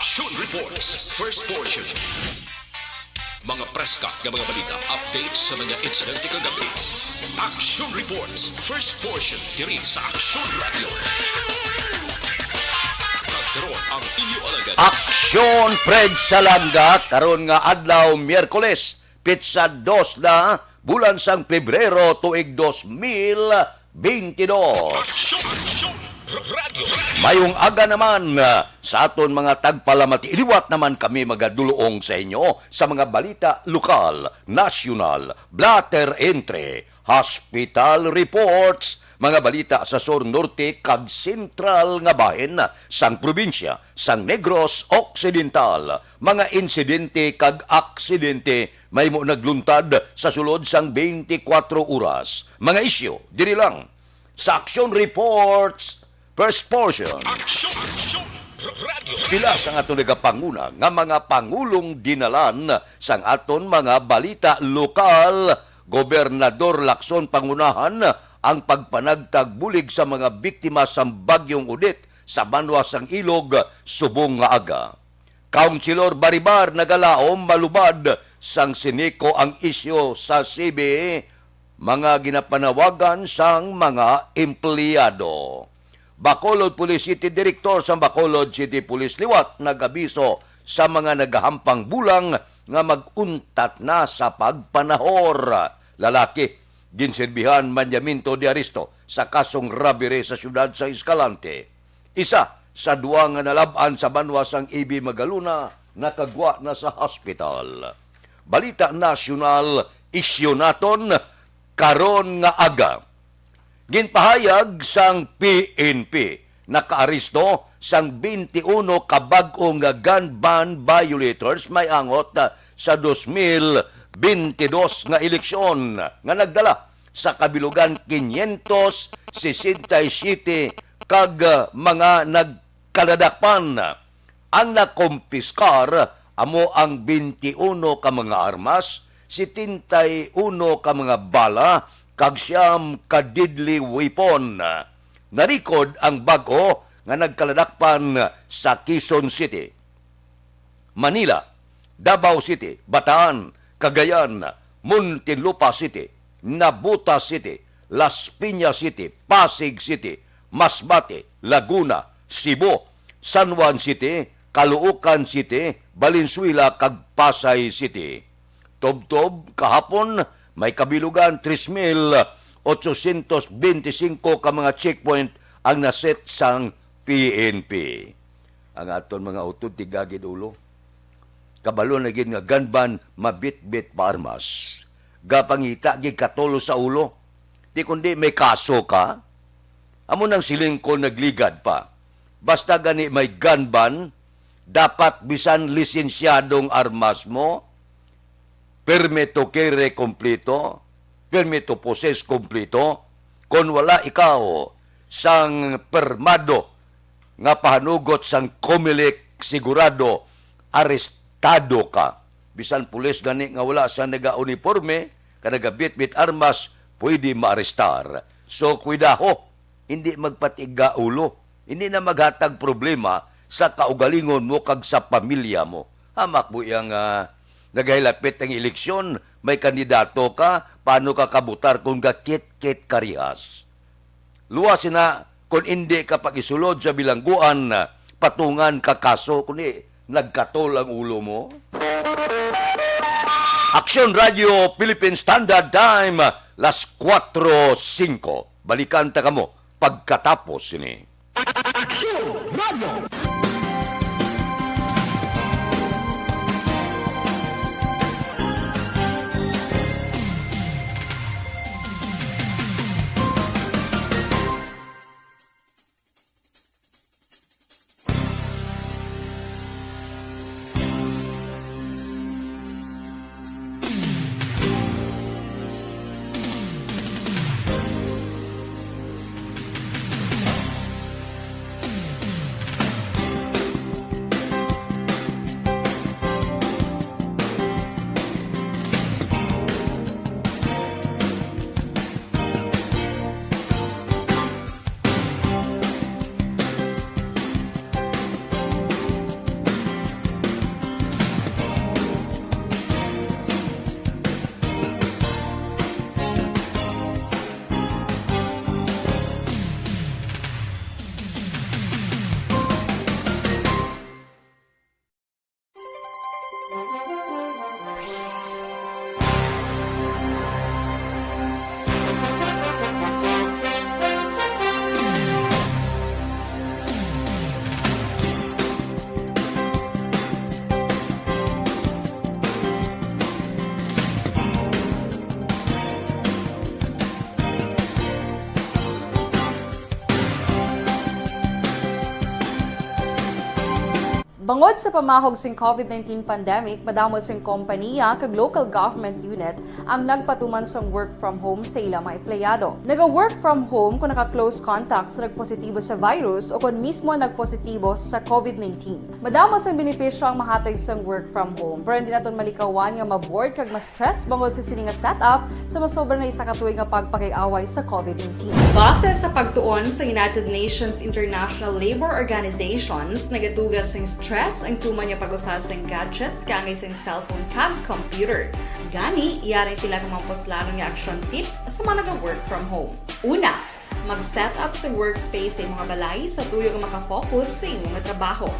Action Reports, first portion. Mga preska ng mga balita, updates sa mga insidente kagabi. Action Reports, first portion, diri sa Action Radio. Karon ang inyo alagad. Aksyon Fred Salanga karon nga adlaw Miyerkules, pitsa 2 na bulan sang Pebrero tuig 2022. Action Radio. Mayong aga naman sa aton mga tagpalamati. Iliwat naman kami magadulong sa inyo sa mga balita lokal, nasyonal, blatter entry, hospital reports, mga balita sa Sur Norte kag Sentral nga bahin sang probinsya, sang Negros Occidental, mga insidente kag aksidente may mo nagluntad sa sulod sang 24 oras. Mga isyu, diri lang sa Action Reports, first portion. Action Radio. Pila sang aton nagapanguna nga mga pangulong dinalan sang aton mga balita lokal, Gobernador Lacson pangunahan ang pagpanagtag bulig sa mga biktima sa bagyong Udit sa banwa sang Ilog subong nga aga. Councilor Baribar nagalaom malubad sang siniko ang isyo sa CBE, mga ginapanawagan sang mga empleyado. Bacolod Police City Director sa Bacolod City Police liwat nagabiso sa mga nagahampang bulang nga maguntat na sa pagpanahor. Lalaki, ginserbihan Manyaminto de Aristo sa kasong robbery sa syudad sa Escalante. Isa sa duwa nga nalaban sa banwa sang Ibi Magaluna nakagwa na sa hospital. Balita nasyonal, isyu naton karon nga aga. Ginpahayag sang PNP nakaaristo sang 21 kabag-o nga gun ban violators may angot sa 2022 nga eleksyon nga nagdala sa kabilugan 567 kag mga nagkaladakpan. Ang nakompiskar amo ang 21 ka mga armas, 71 ka mga bala, kag siyam ka deadly weapon. Narikod ang bago nga nagkaladakpan sa Quezon City, Manila, Davao City, Bataan, Cagayan, Muntinlupa City, Nabuta City, Las Piñas City, Pasig City, Masbate, Laguna, Cebu, San Juan City, Caloocan City, Valenzuela kag Pasay City. Tubtob kahapon may kabilugan 3,825 ka mga checkpoint ang naset sang PNP. Ang aton mga utod tigagid ulo. Kabalo na gid nga gunban mabit-bit pa armas. Gapangita gid katolo sa ulo. Di kundi may kaso ka. Amo nang siling ko nagligad pa. Basta gani may gunban, dapat bisan lisensyadong armas mo, permito carry kompleto, permito possess kompleto, kung wala ikaw sang permado nga pahanugot sang COMELEC sigurado, arestado ka. Bisan pulis gani nga wala sa naga-uniforme, ka nagabit-bit armas, pwede maarestar. So, kuidaho, hindi magpatiga ulo. Hindi na maghatag problema sa kaugalingon mo kag sa pamilya mo. Hamak mo yung nagahilapit ang eleksyon, may kandidato ka, paano ka kabutar kung gakit-kit karihas? Luwas na kung hindi ka pag-isulod sa bilangguan, patungan ka kaso, kundi nagkatol ang ulo mo. Action Radio Philippine Standard Time, las 4:05. Balikan ta kamo pagkatapos ini. Action Radio. Bangod sa pamahog sing COVID-19 pandemic, madamo sing kompanya kag local government unit ang nagpatuman sang work from home sa ilang mga empleyado. Naga-work from home kung naka-close contact sa nagpositibo sa virus o kung mismo nagpositibo sa COVID-19. Madamo sang benepisyo ang mahatag sang work from home, pero hindi naton malikawan nga ma-bored kag ma-stress bangod sa sini nga setup sa masobra na isa ka tuig nga pagpakiaway sa COVID-19. Base sa pagtuon sa United Nations International Labour Organizations, nagatugas sing stress ang tuman niya pag-usas ng gadgets kangay sa cellphone kag computer. Gani, iyaring tila kang mga poslano nga action tips sa mga nag-work from home. Una, mag-set up sa workspace sa mga balay sa tuyo nga makafocus sa imong trabaho.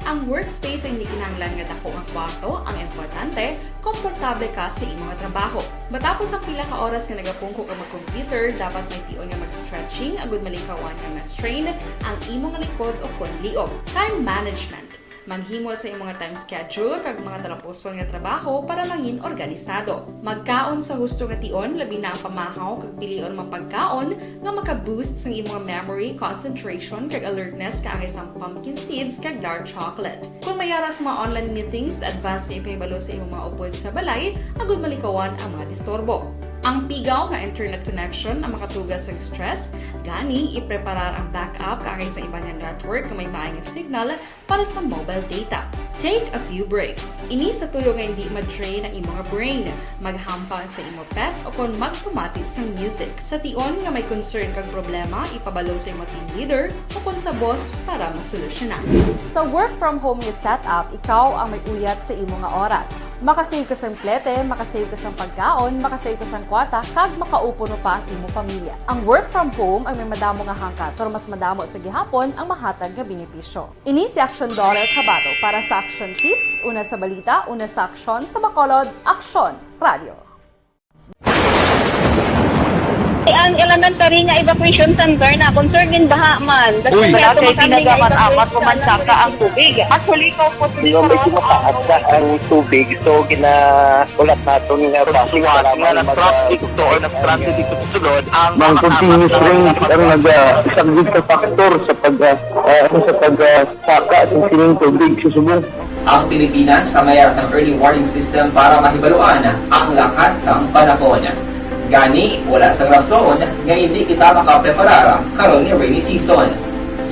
Ang workspace ay hindi kinahanglan nga dako ang kwarto, ang importante, komportable ka sa imong trabaho. Matapos ang pila ka oras nga nagapungko ka mag-computer, dapat may tion nga mag-stretching agud malikawan nga ma-strain ang imong likod o konliog. Time management. Maghimo sa imong time schedule kag mga talapuson nga trabaho para mangin organisado. Magkaon sa husto nga tion, labi na ang pamahaw kag pilion mang pagkaon nga maka-boost sa imong memory, concentration kag alertness kaangay sa pumpkin seeds kag dark chocolate. Kung mayaras mga online meetings, advance nga ipahibalo sa imong mga upod sa balay, agud malikawan ang mga disturbo. Ang pigaw nga internet connection ang makatugas sa stress, gani ipreparar ang backup kaangay sa iba nga network nga may maayong signal para sa mobile data. Take a few breaks. Ini sa tuyo nga hindi ma-drain ang imong brain, maghampang sa imong pet o kung magpumatid sa music. Sa tion nga may concern kag problema, ipabalo sa imong team leader o kung sa boss para masolusyonan. Sa work from home nga setup, ikaw ang may uyat sa imong nga oras. Makasave ka sa plete, makasave ka sa pagkaon, makasave ka sa kwarta, kag makaupo no pa ang imong pamilya. Ang work from home ay may madamo nga hangkat, pero mas madamo sa gihapon ang mahatag nga benepisyo. Ini si Action Dollar Kabato para sa Action Tips, una sa balita, una sa aksyon, sa Bacolod, Action Radio. Ang elementary nga evacuation center na concern din baha man. Uy! Kaya pinagamat-amat kumansaka ang tubig. Actually, ikaw po Hindi mo may kumakaat na ang tubig. So, ulat natin nga traffic para traffic to or nag-traffic dito sa sulod ang Mang continuous rain ang isang good factor sa pagsaka sa sining tubig sa subong. Ang Pilipinas sa mayroon sa early warning system para mahibaluan ang lakas sa panahon. Gani, wala sa rason nga hindi kita makapreparar karon ni rainy season.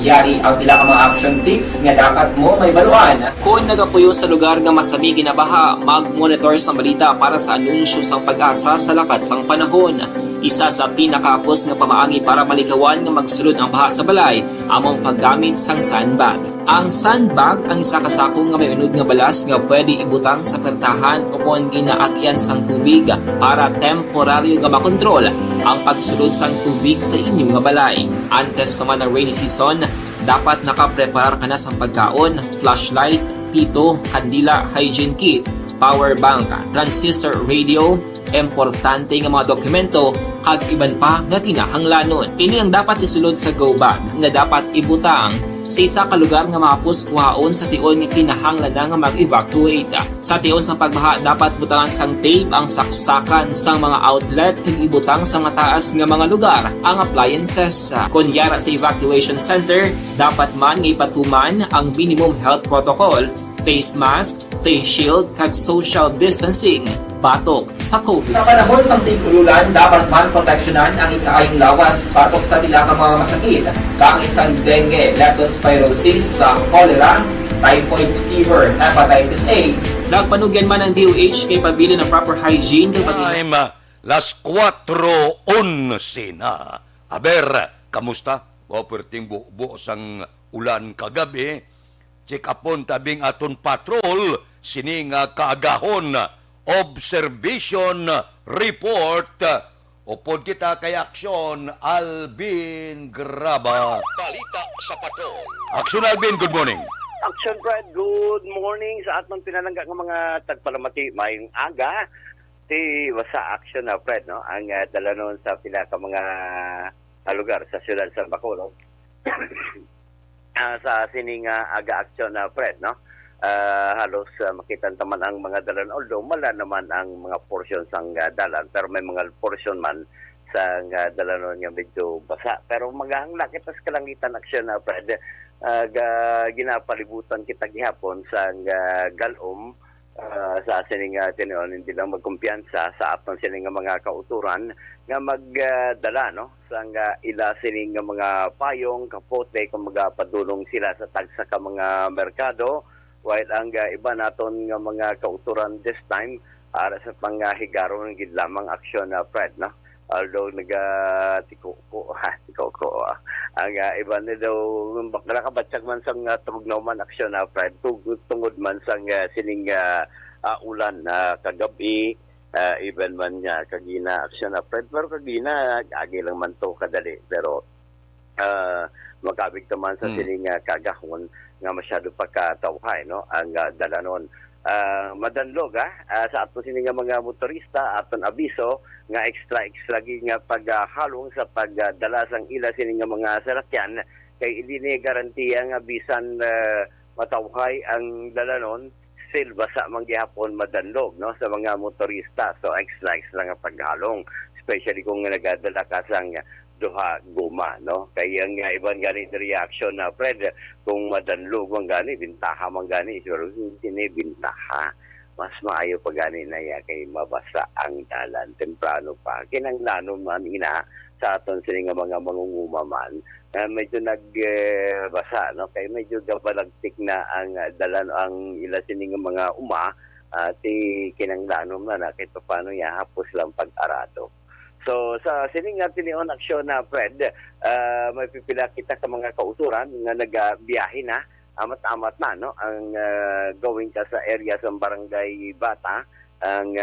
Yari ang pila ka mga action tips nga dapat mo may baluan. Kung nagapuyo sa lugar nga masabi ginabaha, mag-monitor sa balita para sa anunsyo sang pag-asa sa lakas sang panahon. Isa sa pinakapos nga pamaagi para malikawan nga magsulod ang baha sa balay, among paggamit sang sandbag. Ang sandbag ang isa kasakong nga may unod nga balas nga pwede ibutang sa pertahan o kung ginaagyan sang tubig para temporaryo nga makontrol ang pagsulod sang tubig sa inyong nga balay. Antes naman ng rainy season, dapat nakapreparar ka na sa pagkaon, flashlight, pito, kandila, hygiene kit, power bank, transistor radio, importante nga mga dokumento kag iban pa nga kinahanglanon. Ini ang dapat isulod sa go bag nga dapat ibutang sa isa ka lugar nga mapus kuhaon sa tion nga kinahanglan nga mag-evacuate. Sa tion sa pagbaha dapat butangan sang tape ang saksakan sang mga outlet kag ibutang sa mataas nga mga lugar ang appliances. Kunyara sa evacuation center, dapat man nga ipatuman ang minimum health protocol, face mask, face shield kag social distancing batok sa COVID. Sa panahon sa tigululan, dapat man proteksyonan ang ikaayong lawas batok sa pila ka mga masakit, kang isang dengue, leptospirosis, cholera, typhoid fever, hepatitis A. Nagpanugyan man ang DOH kay pabili ng proper hygiene kay Time, las 4:11 na. Aber, kamusta? Waperting buo sang ulan kagabi. Check upon tabing aton patrol, sining kaagahon, observation report. Upod kita kay Aksyon, Alvin Graba. Balita sa patrol. Aksyon Alvin, good morning. Action Brad, good morning sa atong pinalangga ng mga tagpalamati mayong aga. Ti wasa action na Fred, no? Ang dala noon sa pila ka mga lugar sa siyudad sa Bacolod. Sa sining aga action na Fred, no? Halos makitan taman ang mga dalan, although mala naman ang mga portion sang dalan, pero may mga portion man sa dalanon nga medyo basa. Pero maghangla kita sa kalangitan aksyon na Fred. Ginapalibutan kita gihapon sa galom sa sining tinuon hindi lang magkumpiyansa sa aton sining mga kauturan nga magdala no sa ila sining mga payong kapote kung magapadulong sila sa tagsa ka mga merkado while ang iba naton nga mga kauturan this time para sa panghigaron gid lamang aksyon na Fred no although tiko ang iba na daw nakabatsyag man sang tugnaw man aksyon na Fred tungod man sang sining ulan kagabi even man niya kagina aksyon na Fred pero kagina agi lang man to kadali pero magkabig naman sa sining kagahon nga masyado pa katawhay no ang dalanon madanlog sa ato sining mga motorista aton abiso nga extra gid nga paghalong sa pagdala sang ila sining mga sasakyan kay hindi ni garantiya nga bisan matawhay ang dalanon still basa man gihapon madanlog no sa mga motorista so extra nga paghalong especially kung nagadala ka sang duha guma no kay ang ibang gani reaction na Fred kung madanlog man gani bintaha man gani pero hindi bintaha mas maayo pa gani na kay mabasa ang dalan temprano pa kinanglanon man ina sa aton sining mga mangunguma man medyo nagbasa no kay medyo gabalagtik na ang dalan ang ila sining mga ti kinanglanon na kay paano hapos lang pag-arado. So sa sining tinion aksyon na Fred may pipila kita ka mga kauturan nga nagabiyahe na amat-amat na no ang going ka sa area sa barangay Bata ang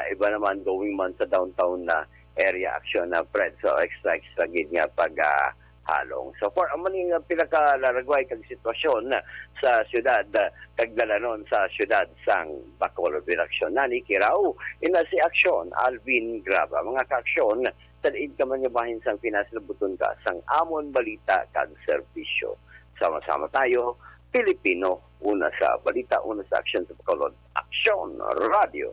iba naman going man sa downtown na area action na Fred so extra gid nga pag halong so for amaning pila ka laragway kag sitwasyon sa syudad kag dalanon sa syudad sang Bacolod Aksyon nani kiraw ina si aksyon Alvin Graba mga ka-aksyon sa liid ka man nga bahin sang Pinas labuton ka sang amon balita kag serbisyo. Sama-sama tayo, Pilipino, una sa balita, una sa aksyon sa Bacolod. Aksyon Radio.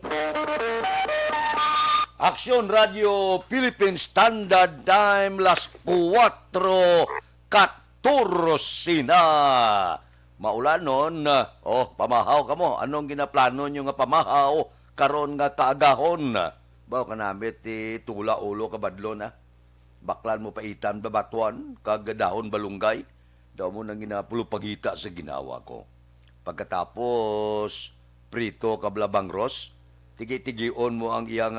Aksyon Radio Philippine Standard Time las 4:14 na. Maulanon, pamahaw ka mo. Anong ginaplano nyo nga pamahaw karon nga kaagahon? Baw ka namit tula ulo kabadlo na. Baklan mo paitan babatuan kagadahon balunggay. Daw mo nang ginapulupagita sa ginawa ko. Pagkatapos, prito kablabang ros, tigi-tigion mo ang iyang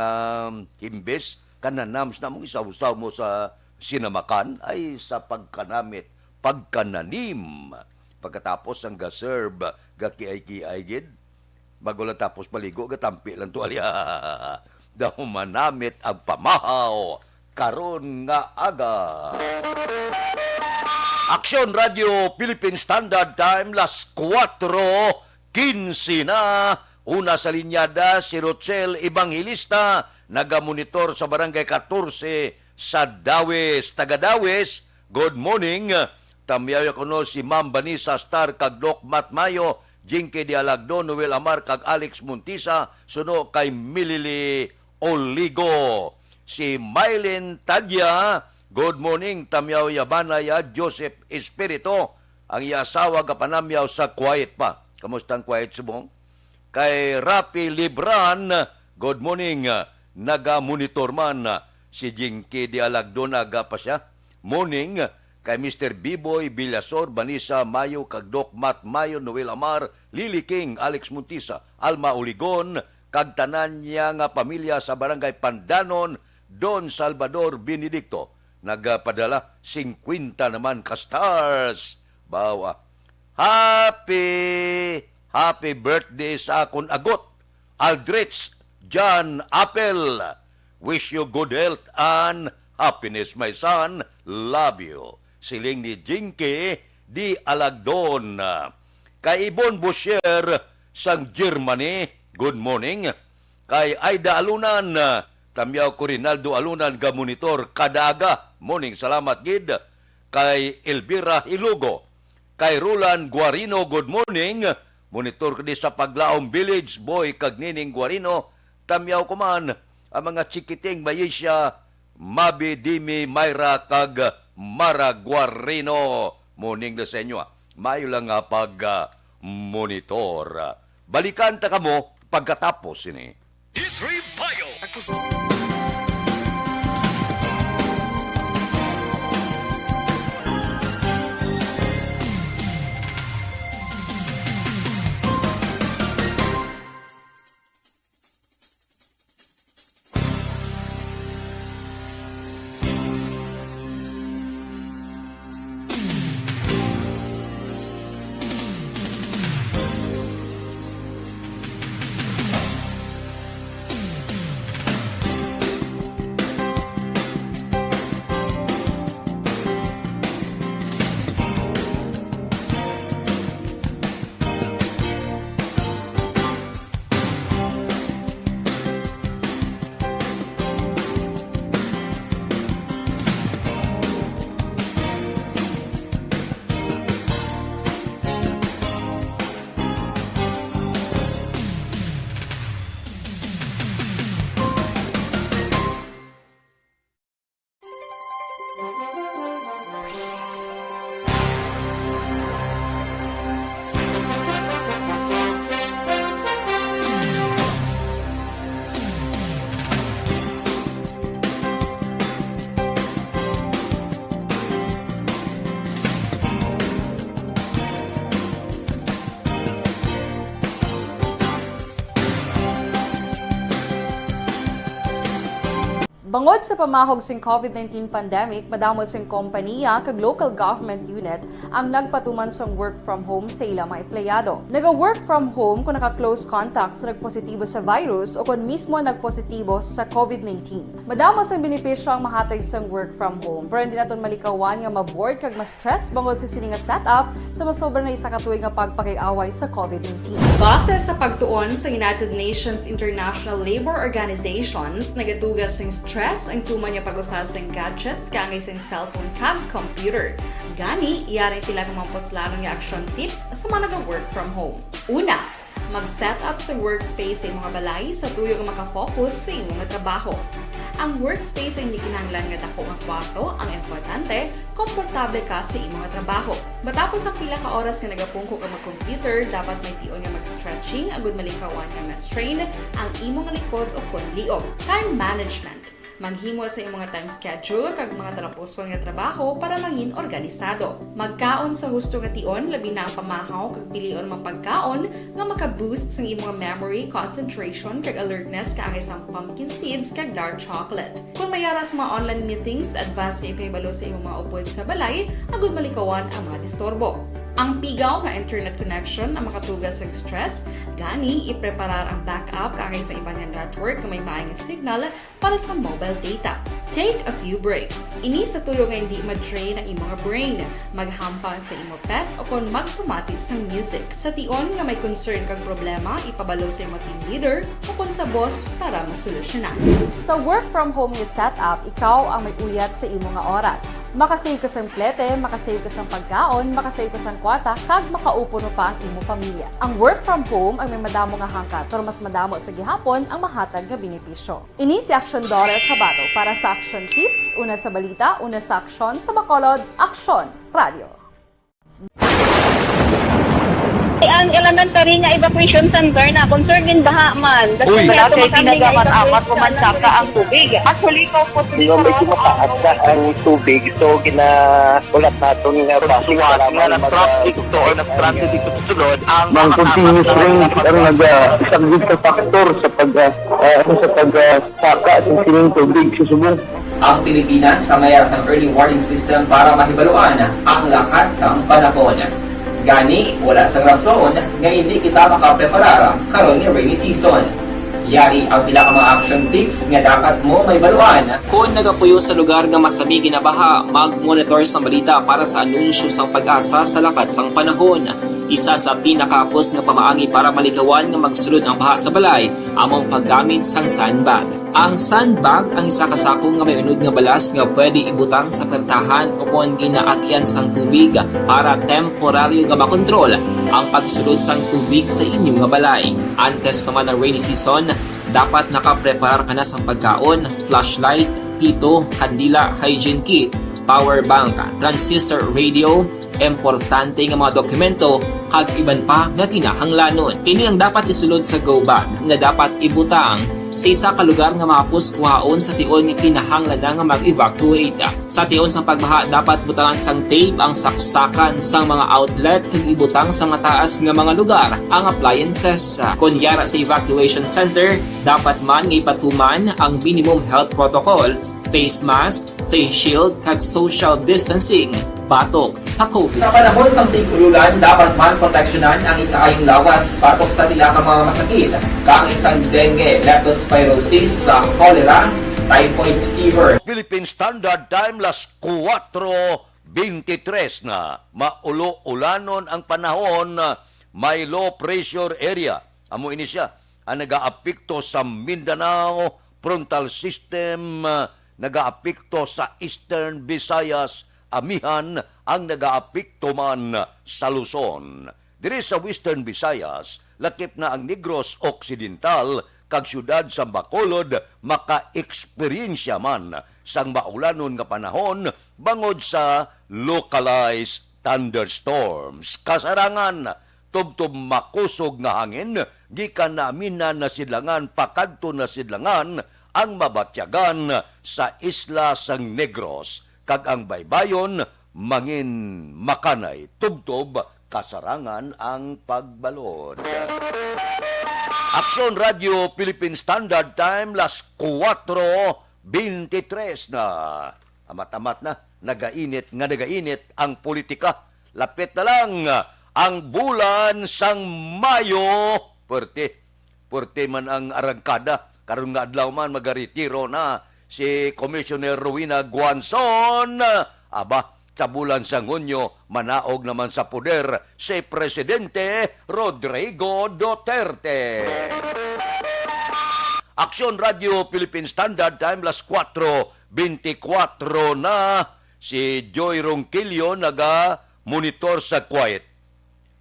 himbes, kananams na mong isaw-saw mo sa sinamakan, ay sa pagkanamit, pagkananim. Pagkatapos ang gaserb, gakiay-kiay gid, bago lang tapos paligo, gatampi lang tuwalya. Daw manamit ang pamahaw, karon nga aga. Aksyon Radio Philippine Standard Time las 4:15 na. Una sa linyada si Rochelle Evangelista, nagamonitor sa Barangay 14 sa Dawes, taga Dawes. Good morning. Tamyaw kuno si Ma'am Vanessa Star kag Doc Matt Mayo, Jinky Dialagdo, Noel Amar kag Alex Montisa, suno kay Milili Oligo. Si Mylene Tagya, good morning, Tamyaw Yabanaya, Joseph Espirito, ang iasawa kapanamyaw sa quiet pa. Kamusta ang quiet subong? Kay Rapi Libran, good morning, naga-monitor man si Jinky Dialagdo, naga pa siya. Morning, kay Mr. Biboy Villasor, Vanessa Mayo, kag Doc Matt Mayo, Noel Amar, Lily King, Alex Montisa, Alma Oligon, kag tanan niya nga pamilya sa Barangay Pandanon, Don Salvador Benedicto. Nagpadala 50 naman ka stars. Bawa. Happy birthday sa akon agot. Aldrich John Apple. Wish you good health and happiness, my son. Love you. Siling ni Jinky di Alagdon. Kay Ibon Boucher sang Germany, good morning. Kay Aida Alunan, tamyaw ko Rinaldo Alunan ga monitor kadaga. Morning, salamat gid. Kay Elvira Hilugo. Kay Roland Guarino, good morning. Monitor ko di sa Paglaom Village, boy kag Nining Guarino. Tamyaw ko man ang mga chikiting Mayesya Mabidimi Mayra kag Maraguarino. Morning sa inyo. Mayo lang nga pag monitor. Balikan ta kamo pagkatapos ini. Bangod sa pamahog sing COVID-19 pandemic, madamo sing kompanya kag local government unit ang nagpatuman sang work from home sa ilang mga empleyado. Naga-work from home kung naka-close contact sa nagpositibo sa virus o kung mismo nagpositibo sa COVID-19. Madamo sang benepisyo ang mahatag sang work from home, pero hindi naton malikawan nga ma-bored kag ma-stress bangod sa sini nga setup sa masobra na isa ka tuig nga pagpakiaway sa COVID-19. Base sa pagtuon sa United Nations International Labour Organizations, nagatugas sing stress ang tuman niya pag-usas ng gadgets kangay sa cellphone kag computer. Gani, iyaring tila kumamposlanong nga action tips sa mga nag-work from home. Una, mag-set up sa workspace sa mga balay sa tuyo nga makafocus sa imong trabaho. Ang workspace ay hindi kinahanglan nga dako nga kwarto, ang importante, komportable ka sa imong trabaho. Matapos ang pila ka oras nga nagapungko ka mag-computer, dapat may tion nga mag-stretching agud malikawan nga ma-strain ang imong likod o kon liog. Time management. Maghimo sa imong time schedule kag mga talapuson nga trabaho para mangin organisado. Magkaon sa husto nga tion, labi na ang pamahaw kag pilion mapagkaon nga maka-boost sa imong memory, concentration kag alertness kaangay sa pumpkin seeds kag dark chocolate. Kung mayaras mga online meetings, advance sa ipahibalo sa imong mga upod sa balay, agud malikawan ang mga disturbo. Ang pigaw nga internet connection ang makatugas sa stress, gani ipreparar ang backup kaangay sa ibang nga network nga may maayong signal para sa mobile data. Take a few breaks. Ini sa tuyo nga hindi ma-drain ang imong brain, maghampang sa imong pet o kon magpumatid sa music. Sa tion nga may concern kag problema, ipabalo sa imong team leader o kon sa boss para masolusyonan. Sa work from home nga setup, ikaw ang may uyat sa imong nga oras. Makasave ka sa plete, makasave ka sa pagkaon, makasave ka sa kwata, kag makaupo no pa ang imong pamilya. Ang work from home ay may madamo nga hangkat, pero mas madamo sa gihapon ang mahatag nga benepisyo. Ini si Action Dorel Cabato para sa Action Tips, una sa balita, una sa aksyon, sa Bacolod, Action Radio. Ang elementary nga evacuation center na concern din baha man. Uy, kaya kasi tumakami kinagamat-amat kumansaka ang tubig. Actually, ikaw po Di ba may kumakaat na ang tubig, so ginaulat natin nga pasuwat nga nag-traffic to or nag-transit dito sa sulod ang Mang continuous range ang nag-subject sa factor sa pagsaka sa sining tubig sa subong. Ang Pilipinas sa mayas ng early warning system para mahibaluan ang lakat sa panahon. Gani, wala sa rason nga hindi kita makapreparar karon ni rainy season. Yari ang pila ka mga action tips nga dapat mo may baluan. Kung nagapuyo sa lugar nga masabi ginabaha, mag-monitor sa balita para sa anunsyo sang pag-asa sa lakat sang panahon. Isa sa pinakapos nga pamaagi para malikawan nga magsulod ang baha sa balay, among paggamit sang sandbag. Ang sandbag ang isa kasakong nga may unod nga balas nga pwede ibutang sa pertahan o kung ginaagyan sang tubig para temporaryo nga makontrol ang pagsulod sang tubig sa inyong nga balay. Antes naman ng rainy season, dapat nakapreparar ka na sa pagkaon, flashlight, pito kandila hygiene kit, power bank, transistor radio, importante nga mga dokumento kag iban pa nga kinahanglanon. Ini ang dapat isulod sa go bag nga dapat ibutang sa isa ka lugar nga mapus kuhaon sa tion nga kinahanglan nga mag-evacuate. Sa tion sang pagbaha dapat butangan sang tape ang saksakan sang mga outlet kag ibutang sa nga taas nga mga lugar ang appliances. Kunyara sa evacuation center, dapat man nga ipatuman ang minimum health protocol, face mask, face shield kag social distancing batok sa COVID. Sa panahon sa tigululan, dapat man proteksyonan ang ikaayong lawas batok sa nila ka mga masakit, kang isang dengue, leptospirosis, cholera, typhoid fever. Philippine Standard Time, las 4:23 na. Maulo-ulanon ang panahon, may low pressure area. Amo ini siya ang nag-aapekto sa Mindanao, frontal system, nag-aapekto sa Eastern Visayas, amihan ang nag-aapekto man sa Luzon. Diri sa Western Visayas, lakip na ang Negros Occidental kag syudad sa Bacolod maka-eksperyensya man sang maulanon nga panahon bangod sa localized thunderstorms. Kasarangan, tubtob makusog nga hangin, gikan na aminan na sidlangan pakadto na sidlangan ang mabatyagan sa isla sang Negros. Kag ang baybayon, mangin makanay, tubtob, kasarangan ang pagbalod. Aksyon Radio Philippine Standard Time, las 4:23 na. Amat-amat na, nagainit ang politika. Lapit na lang ang bulan sang Mayo. Pwerte man ang arangkada. Karon nga adlaw man magaretiro na si Commissioner Rowena Guanzon. Aba, sa bulan sa Hunyo, manaog naman sa poder si Presidente Rodrigo Duterte. Aksyon Radio Philippine Standard Time, las 4:24 na. Si Joy Ronquillo naga-monitor sa quiet.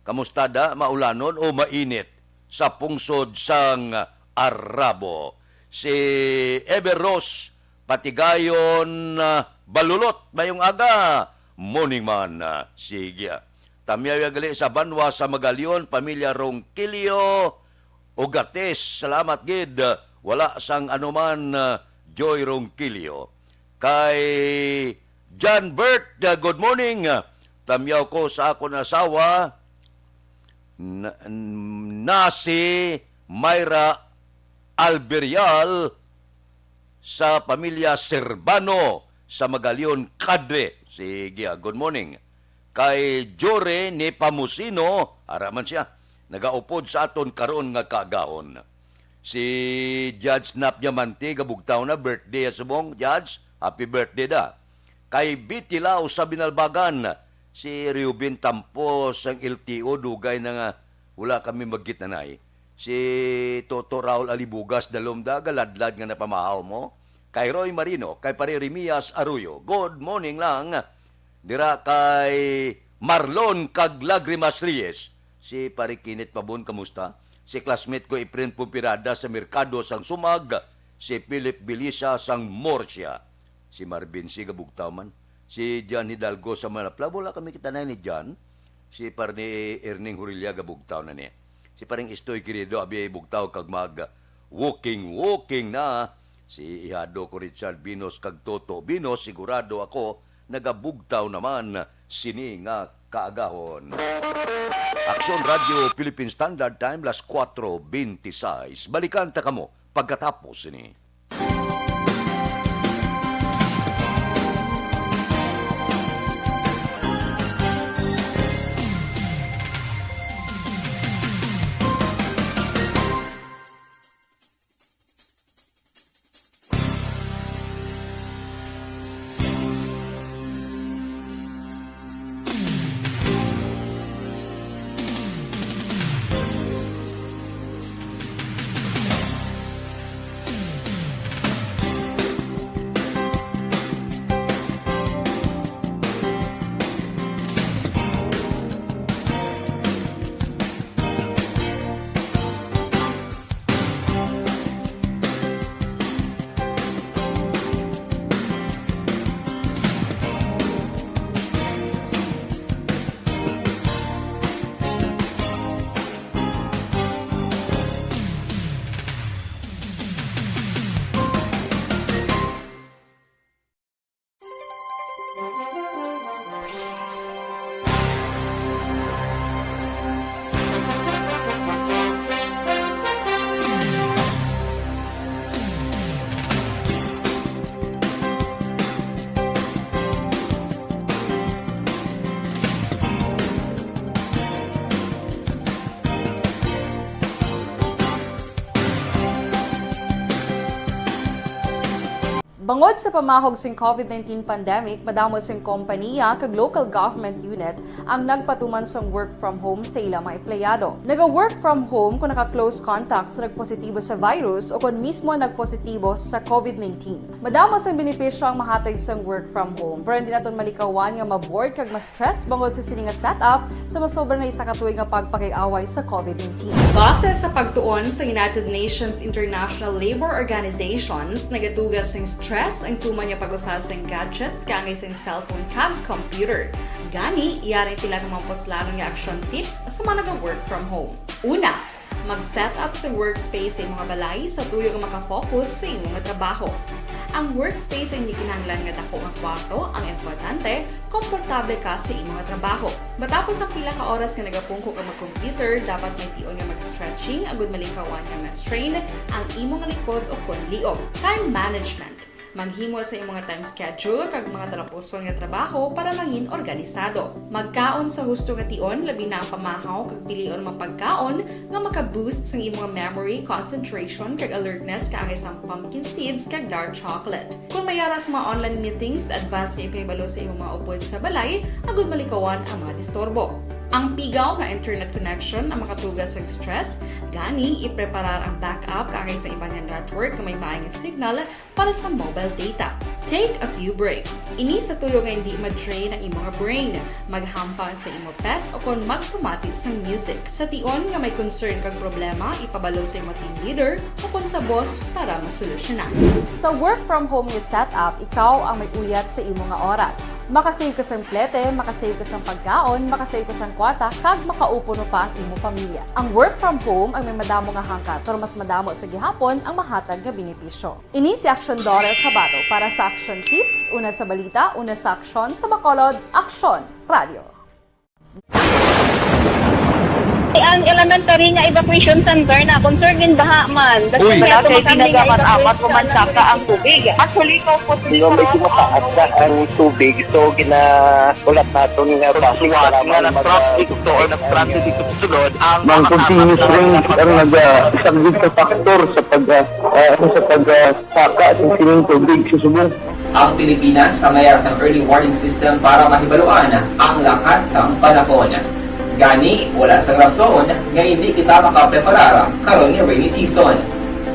Kamusta da, maulanon o mainit sa pungsod sang Arabo? Si Ever Rose Patigayon, Balulot, mayong aga, morning man, sige. Tamyaw gali sa Banwa sa Magalyon, pamilya Ronquillo, Ugates, salamat gid, wala sang anuman, Joy Ronquillo. Kay John Bert, good morning, tamyaw ko sa akong asawa, na si Myra Alberial, sa pamilya Serbano sa Magalyon, Cadre. Sige, good morning. Kay Jore ni Pamusino, araman siya, nagaupod sa aton karon nga kagahon. Si Judge Nap Diamante, gabugtaw na, birthday subong, Judge, happy birthday da. Kay Bitilao sa Binalbagan, si Reuben Tampos, ang LTO, dugay na nga, wala kami magkitnanay. Si Toto Raul Alibugas dalumda, galadlad nga napamahaw mo. Kay Roy Marino, kay Pare Remias Arroyo, good morning lang. Dira kay Marlon Caglagrimas Reyes, si Pare Kinit Pabon, kamusta? Si classmate ko Efren Pumpirada sa Merkado sang Sumag, si Philip Bilisa sang Morsia, si Marvin si Gabugtaw man, si John Hidalgo sa Manapla, wala kami kita na ni John, si Parni Erning Hurilya Gabugtaw na niya. Si paring Istoy Querido, abiyay bugtaw kag mag walking na. Si Ihado ko Richard Binos kag Toto Binos, sigurado ako, nagabugtaw naman sini nga kaagahon. Aksyon Radio Philippine Standard Time, las 4:26. Balikan ta kamo pagkatapos ini. Bangod sa pamahog sing COVID-19 pandemic, madamo sing kompanya kag local government unit ang nagpatuman sang work from home sa ilang mga empleyado. Naga-work from home kung naka-close contact sa nagpositibo sa virus o kung mismo nagpositibo sa COVID-19. Madamo sang benepisyo ang mahatag sang work from home, pero hindi naton malikawan nga ma-bored kag ma-stress bangod sa sini nga setup sa masobra na isa ka tuig nga pagpakiaway sa COVID-19. Base sa pagtuon sa United Nations International Labour Organizations, nagatugas sing stress ang tuman niya pag-usar sa gadgets kangay sa cellphone kag computer. Gani, iyaring tila ng mga poslanong nga action tips sa mga nag-work from home. Una, mag-set up sa workspace sa mga balay sa tuyo nga makafocus sa imong trabaho. Ang workspace ay hindi kinahanglan nga dako nga kwarto, ang importante, komportable ka sa imong trabaho. Matapos ang pila ka oras nga nagapungko ka mag-computer, dapat may tion nga mag-stretching agud malikawan nga ma-strain ang imong likod o konliog. Time management. Maghimo sa imong time schedule kag mga talapuson nga trabaho para maging organisado. Magkaon sa husto nga tion, labi na ang pamahaw kag pilion mapagkaon nga maka-boost sa imong memory, concentration kag alertness kaangay sa pumpkin seeds kag dark chocolate. Kung mayara sa mga online meetings, advance nga ipahibalo sa imong mga upod sa balay, agud malikawan ang mga disturbo. Ang pigaw nga internet connection ang makatugas sa stress, gani ipreparar ang backup kaangay sa ibang network na may maayong signal para sa mobile data. Take a few breaks. Ini sa tuyo nga hindi ma-drain ang imong brain, maghampang sa imong pet o kung magpumatit sa music. Sa tion nga may concern kag problema, ipabalo sa imong team leader o kung sa boss para masolusyonan. Sa work from home nga setup, ikaw ang may uyat sa imong nga oras. Makasave ka sa plete, makasave ka sa pagkaon, makasave ka sa kwata, kag makaupo no pa ang imong pamilya. Ang work from home ay may madamo nga hangkat, pero mas madamo sa gihapon ang mahatag nga benepisyo. Ini si Action Dorel Cabato para sa Action Tips, una sa balita, una sa aksyon, sa Bacolod, Aksyon Radio. Ang elementary nga evacuation center na concerned din baha man. Uy! Kaya tinagaman-amat kumansaka ang tubig. Actually, ikaw po Medyo mataas na ang tubig. So, ulat natin nga pasuwat nga ng traffic to or nag-transit dito sa sulod. Ang continuous rain ang nag-isang sa factor sa pagsaka ng sining tubig sa subong. Ang Pilipinas sa mayroon sa early warning system para mahibaluan ang lakas ng panahon. Gani, wala sa rason nga hindi kita makapreparar karon ni rainy season.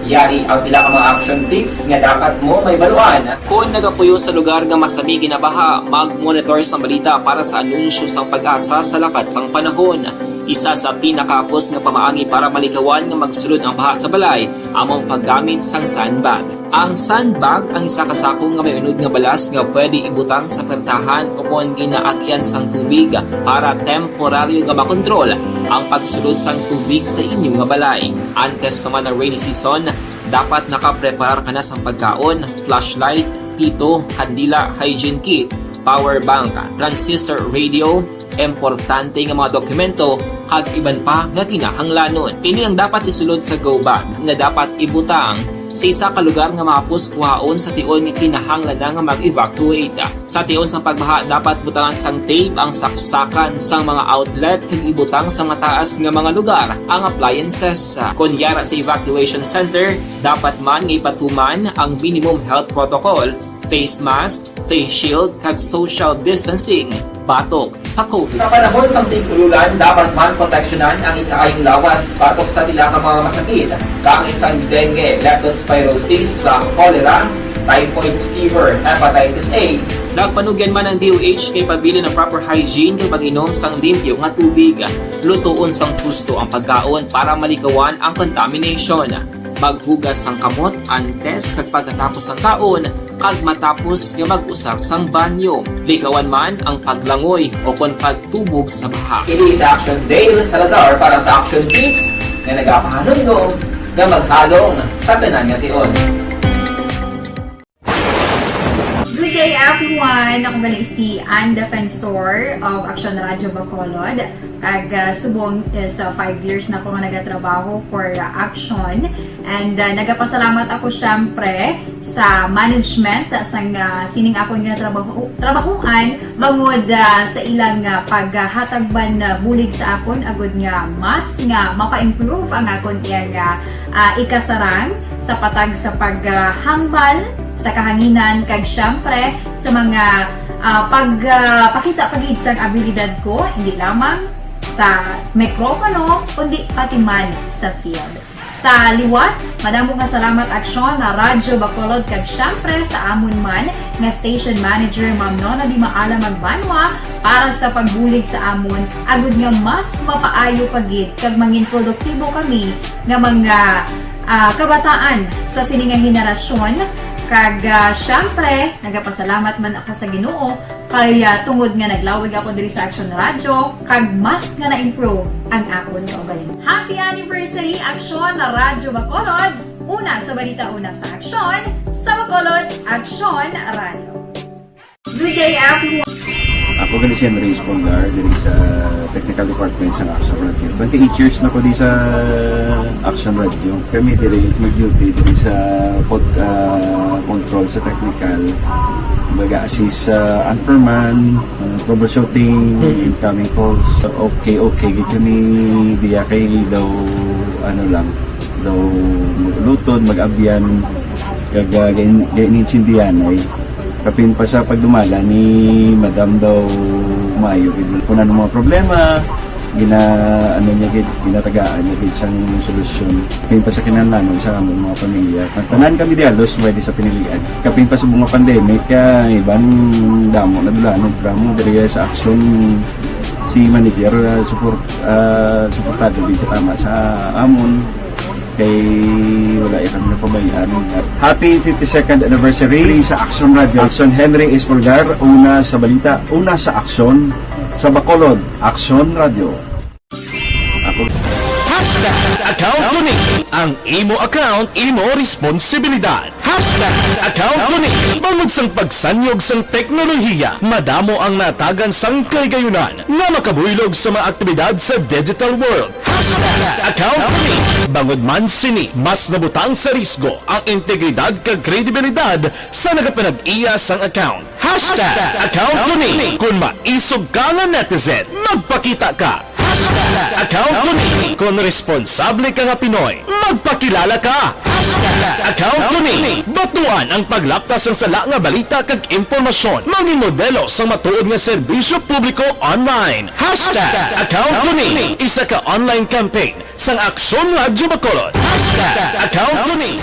Yari ang pila ka mga action tips nga dapat mo may baluan. Kung nagapuyo sa lugar nga masabi ginabaha, mag-monitor sa balita para sa anunsyo sang pag-asa sa lakat sang panahon. Isa sa pinakapos nga pamaagi para malikawan nga magsulod ang baha sa balay, among paggamit sang sandbag. Ang sandbag ang isa ka sako nga may unod nga balas nga pwede ibutang sa pertahan o kung ginaagyan sang tubig para temporaryo nga makontrol ang pagsulod sang tubig sa inyong nga balay. Antes naman ng rainy season, dapat nakapreparar ka na sang pagkaon, flashlight, pito, kandila, hygiene kit, power bank, transistor radio, importante nga mga dokumento, kag iban pa nga kinahanglanon. Ini ang dapat isulod sa go bag nga dapat ibutang sa isa ka lugar nga mapos kuhaon sa tion nga kinahanglan nga mag-evacuate. Sa tion sa pagbaha, dapat butangan sang tape ang saksakan sa mga outlet kag ibutang sa mataas nga mga lugar ang appliances. Kunyara sa evacuation center, dapat man nga ipatuman ang minimum health protocol, face mask, face shield, kag social distancing. Batok sa COVID. Sa panahon sa tigululan, dapat man proteksyonan ang ikaayong lawas batok sa tila ka mga masakit. Kang isang dengue, leptospirosis, cholera, typhoid fever, hepatitis A. Nagpanugyan man ang DOH kay pabili ng proper hygiene kay pag-inom sang limpyo nga tubig. Lutuon sang gusto ang pagkaon para malikawan ang contamination. Maghugas sang kamot antes kag pagkatapos ang kaon kag matapos nga mag-usar sang banyo. Likawan man ang paglangoy o kon pagtubog sa baha. Kini sa Action Dale Salazar para sa Action Tips nga nagapahanundong nga maghalong sa tanan nga tion. Good day everyone! Ako ba si Ann Defensor of Action Radio Bacolod. Subong is 5 years na ako nga nagatrabaho for Action. And nagapasalamat ako syempre sa management sang sining ako nga trabahuan bangod sa ilang paghatagban bulig sa akon agud nga mas nga mapa-improve ang akon iyang ikasarang sa patag sa paghambal sa kahanginan kag syempre sa mga pakita pagid sa abilidad ko hindi lamang sa mikropono kundi pati man sa field. Sa liwat, madamo nga salamat aksyon na Radyo Bacolod kag syempre sa amon man nga station manager Ma'am Nona Di Maala Magbanwa para sa pagbulig sa amon agud nga mas mapaayo pagid kag mangin produktibo kami nga mga kabataan sa sini nga henerasyon. Kag syempre, nagapasalamat man ako sa Ginoo kay tungod nga naglawig ako diri sa Action Radio kag mas nga na-improve ang akon kaugalingon. Happy anniversary Action na Radyo Bacolod! Una sa balita, una sa Action, sa Bacolod, Action Radio. Good day everyone! Ako gali si Andres Polgar diri sa Technical Department sa Action Radio. 28 years na ko di sa Action Radio. Kami diri mag-duty diri sa control sa technical. Mag-assist sa anchorman, troubleshooting, incoming calls. Okay, gid kami diya kay daw daw lutod, mag-abyan, ganinsindihan ay kapin pa sa pagdumala ni Madam daw Mayo kung ano mga problema ginatagaan niya isang solusyon kapin pa sa kinahanglan sa among mga pamilya tanan kami dialos pwede sa pinilian kapin pa sa mga pandemic ibang damo na dulanon programo diri sa action si manager suportado dito tama sa amon kay wala kami napabayaan. Happy 52nd anniversary sa Action Radio. Action Henry Espolgar, una sa balita, una sa aksyon sa Bacolod, Action Radio. Ako Account ko ni ang imo account, imo responsibilidad. Account ko ni bangod sang pagsanyog sang teknolohiya, madamo ang natagan sang kaygayunan na makabuylog sa mga aktibidad sa digital world. Account ko ni bangod man sini mas nabutang sa risgo ang integridad kag kredibilidad sa nagapanag-iya sang account. Account ko ni kung maisog ka nga netizen, magpakita ka. Account ko ni kung responsable ka nga Pinoy, magpakilala ka. Account ko ni batuan ang paglaptas ng sala nga balita kag impormasyon, maging modelo sa matuod nga serbisyo publiko online. Account ko ni isa ka online campaign sang Aksyon Radyo Bacolod. Account ko ni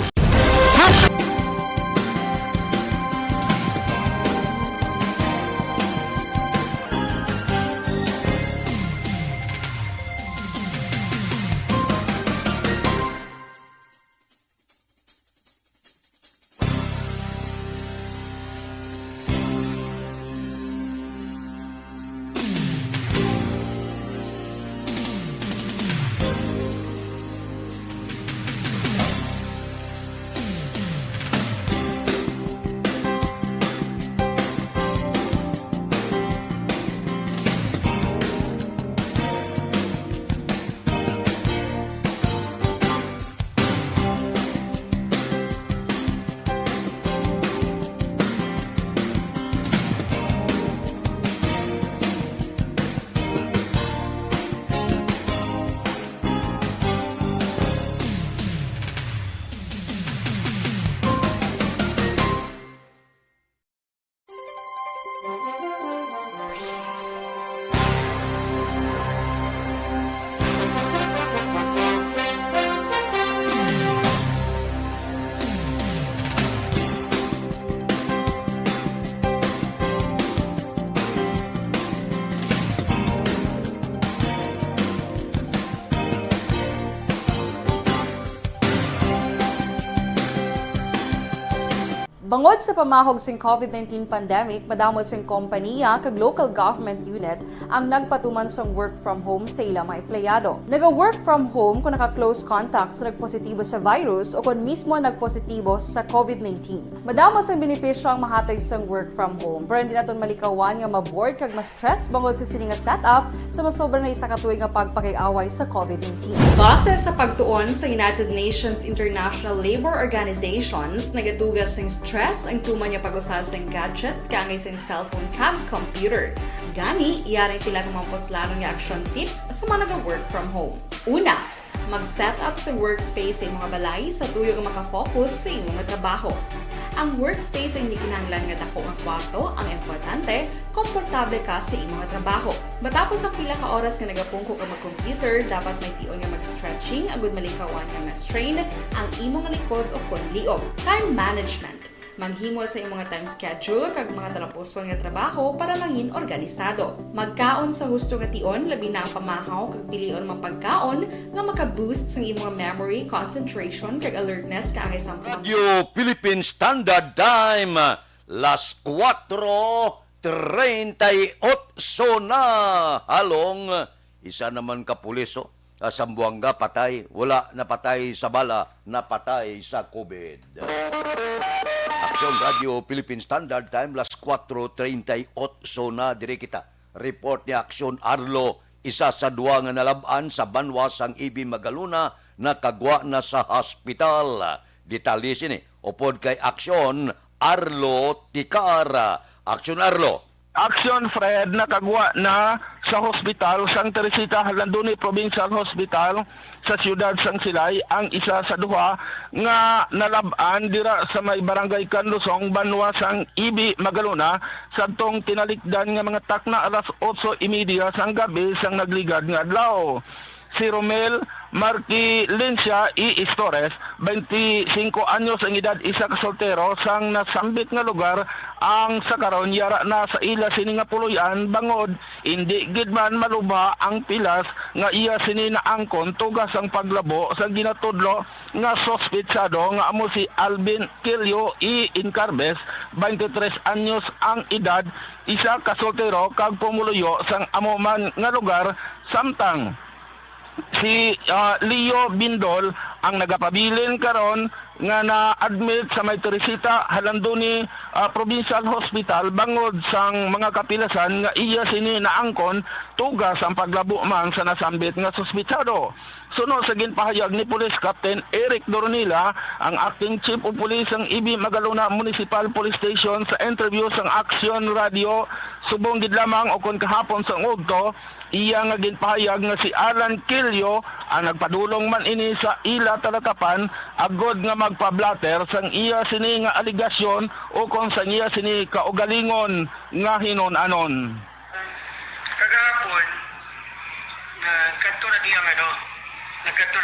Bangod sa pamahog sing COVID-19 pandemic, madamo sing kompanya kag local government unit ang nagpatuman sang work from home sa ilang mga empleyado. Naga-work from home kung naka-close contact sa nagpositibo sa virus o kung mismo nagpositibo sa COVID-19. Madamo sang benepisyo ang mahatag sang work from home, pero hindi naton malikawan nga ma-bored kag ma-stress bangod sa sini nga setup sa masobra na isa ka tuig nga pagpakiaway sa COVID-19. Base sa pagtuon sa United Nations International Labour Organizations, nagatugas sing stress ang tuman niya pag-usas ng gadgets kangay sa cellphone kag computer. Gani, iyaring pila ng mga poslanong nga action tips sa mga nag-work from home. Una, mag-set up sa workspace sa mga balay sa tuyo nga makafocus sa imong trabaho. Ang workspace ay hindi kinahanglan nga dako nga kwarto, ang importante, komportable ka sa imong nga trabaho. Matapos ang pila ka oras nga nagapungko ka mag-computer, dapat may tion nga mag-stretching agud malikawan nga na-strain ang imong likod o konliog. Time management. Maghimo sa imong time schedule kag mga talapuson nga trabaho para mangin organisado. Magkaon sa husto nga tion, labi na ang pamahaw kag pilion mang pagkaon nga maka-boost sa imong memory, concentration kag alertness kaangay sa Radio Philippine Standard Time, las 4:38 na. Halong, isa naman ka puliso. Sambuanga patay, wala napatay sa bala, napatay sa COVID. Aksyon Radio Philippine Standard Time, las 4:38 na, dire kita. Report ni Aksyon Arlo, isa sa duwa nga nalaban sa banwas ang Ibi Magaluna, nakagwa na sa hospital. Detalye sini, upod kay Aksyon Arlo Tikara. Aksyon Arlo. Action Fred, nakagwa na sa hospital Sang Teresita Halanduni Provincial Hospital sa siyudad Sang Silay ang isa sa duha nga nalab-an dira sa may barangay Kanlusong, Banwa Sang Ibi Magaluna sadtong tinalikdan nga mga takna alas 8:30 sang gabi sang nagligad nga adlaw. Si Romel Marquilincia E. Istores, 25 anyos ang edad, isa ka soltero, sang nasambit nga lugar ang sakaron yara na sa ila sini nga puluyan bangod hindi gid man maluba ang pilas nga iya sini na angkon tugas ang paglabo sa ginatudlo nga sospetsado nga amo si Alvin Kilio E. Incarbes, 23 anyos ang edad, isa ka soltero kag pumuluyo sang amo man nga lugar. Samtang si Leo Bindol ang nagapabilin karon nga na-admit sa may Teresita Halanduni Provincial Hospital bangod sang mga kapilasan nga iya sini naangkon tugas ang paglabo man sa nasambit nga suspitsado. Sunod sa ginpahayag ni Police Captain Eric Doronila, ang Acting Chief of Police ng Ibi Magaluna Municipal Police Station sa interview sang Action Radio subong gid lamang o kon kahapon sang ugto, iya nga ginpahayag nga si Alan Kilio ang nagpadulong man ini sa ila talakapan agod nga magpablatter sang iya sini nga aligasyon o kung sa iya sini kaugalingon nga hinon-anon. Kagahapon nagkadto na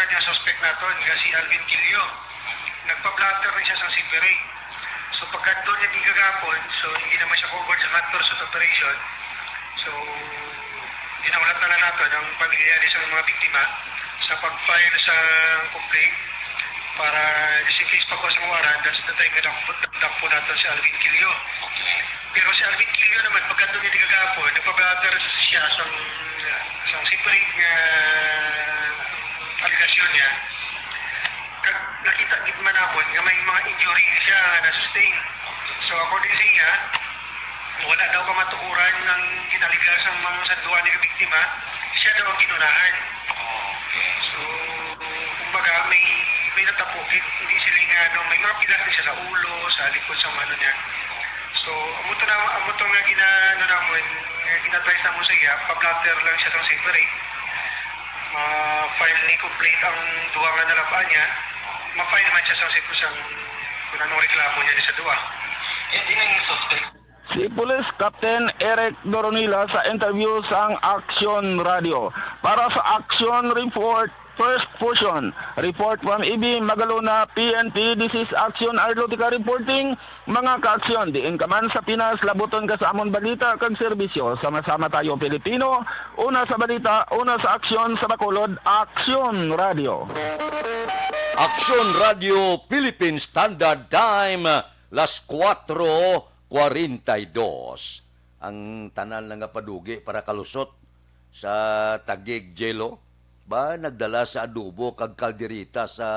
diyang suspect naton nga si Alvin Kilio. Nagpa-blatter rin siya sa Silveray. So pagkadto niya di kagahapon, so hindi naman siya covered sa matters of operation. So ginaulat na natin ang pamilya sa mga biktima sa pag-file sa complaint para just pa ko sa warrant. That's the time na dakpo natin si Alvin Kilio. Pero si Alvin Kilio naman, pagkadto niya di kagahapon, nagpa-blatter siya sa Silveray aligasyon niya. Nakita gid man ako nga may mga injury siya na sustain. So according sa niya, wala daw kamatukuran ng kinaligas ang mga sadwa ni biktima, siya daw ang ginunahan. So kumbaga may natapukit, hindi sila nga may mga pilas din siya sa ulo, sa likod sa ano niya. So amo to nga ginatry sa mo sa iya, pa-blatter lang siya sa separate. Ma-file ni complaint ang duwa nga nalabaan niya, ma-file man siya sa sipusang kung anong reklamo niya sa duwa. Hindi na yung suspect. Si Police Captain Eric Doronila sa interview sa Action Radio. Para sa Action Report, First Portion, report from Ibi Magaluna PNP. This is Action Arlotica reporting. Mga ka-aksyon, diin ka man sa Pinas, labuton ka sa amon balita kag serbisyo. Sama-sama tayo Pilipino. Una sa balita, una sa aksyon sa Bacolod, Action Radio. Action Radio Philippine Standard Time, las 4:42. Ang tanan nga padugi para kalusot sa Taguig Jelo ba nagdala sa adobo kag kalderita sa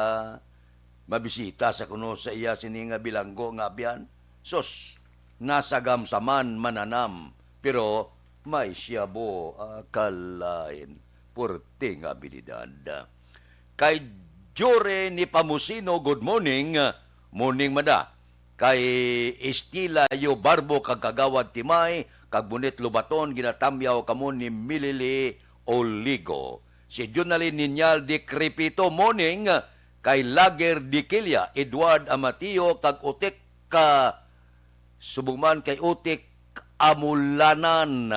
mabisita sa kuno sa iya sini nga bilanggo nga abyan. Sos, nasagam saman mananam pero may siyabo akalain purti nga abilidad. Kay Jure ni Pamusino, good morning. Morning mada. Kay Estila Yo Barbo kag kagawad Timay, kag Bunit Lubaton ginatamyaw kamo ni Milili Oligo. Si Junalin Ninyal di Crepito, morning. Kay Lager di Kilya, Edward Amatio kag Utik subong man kay Utik Amulanan.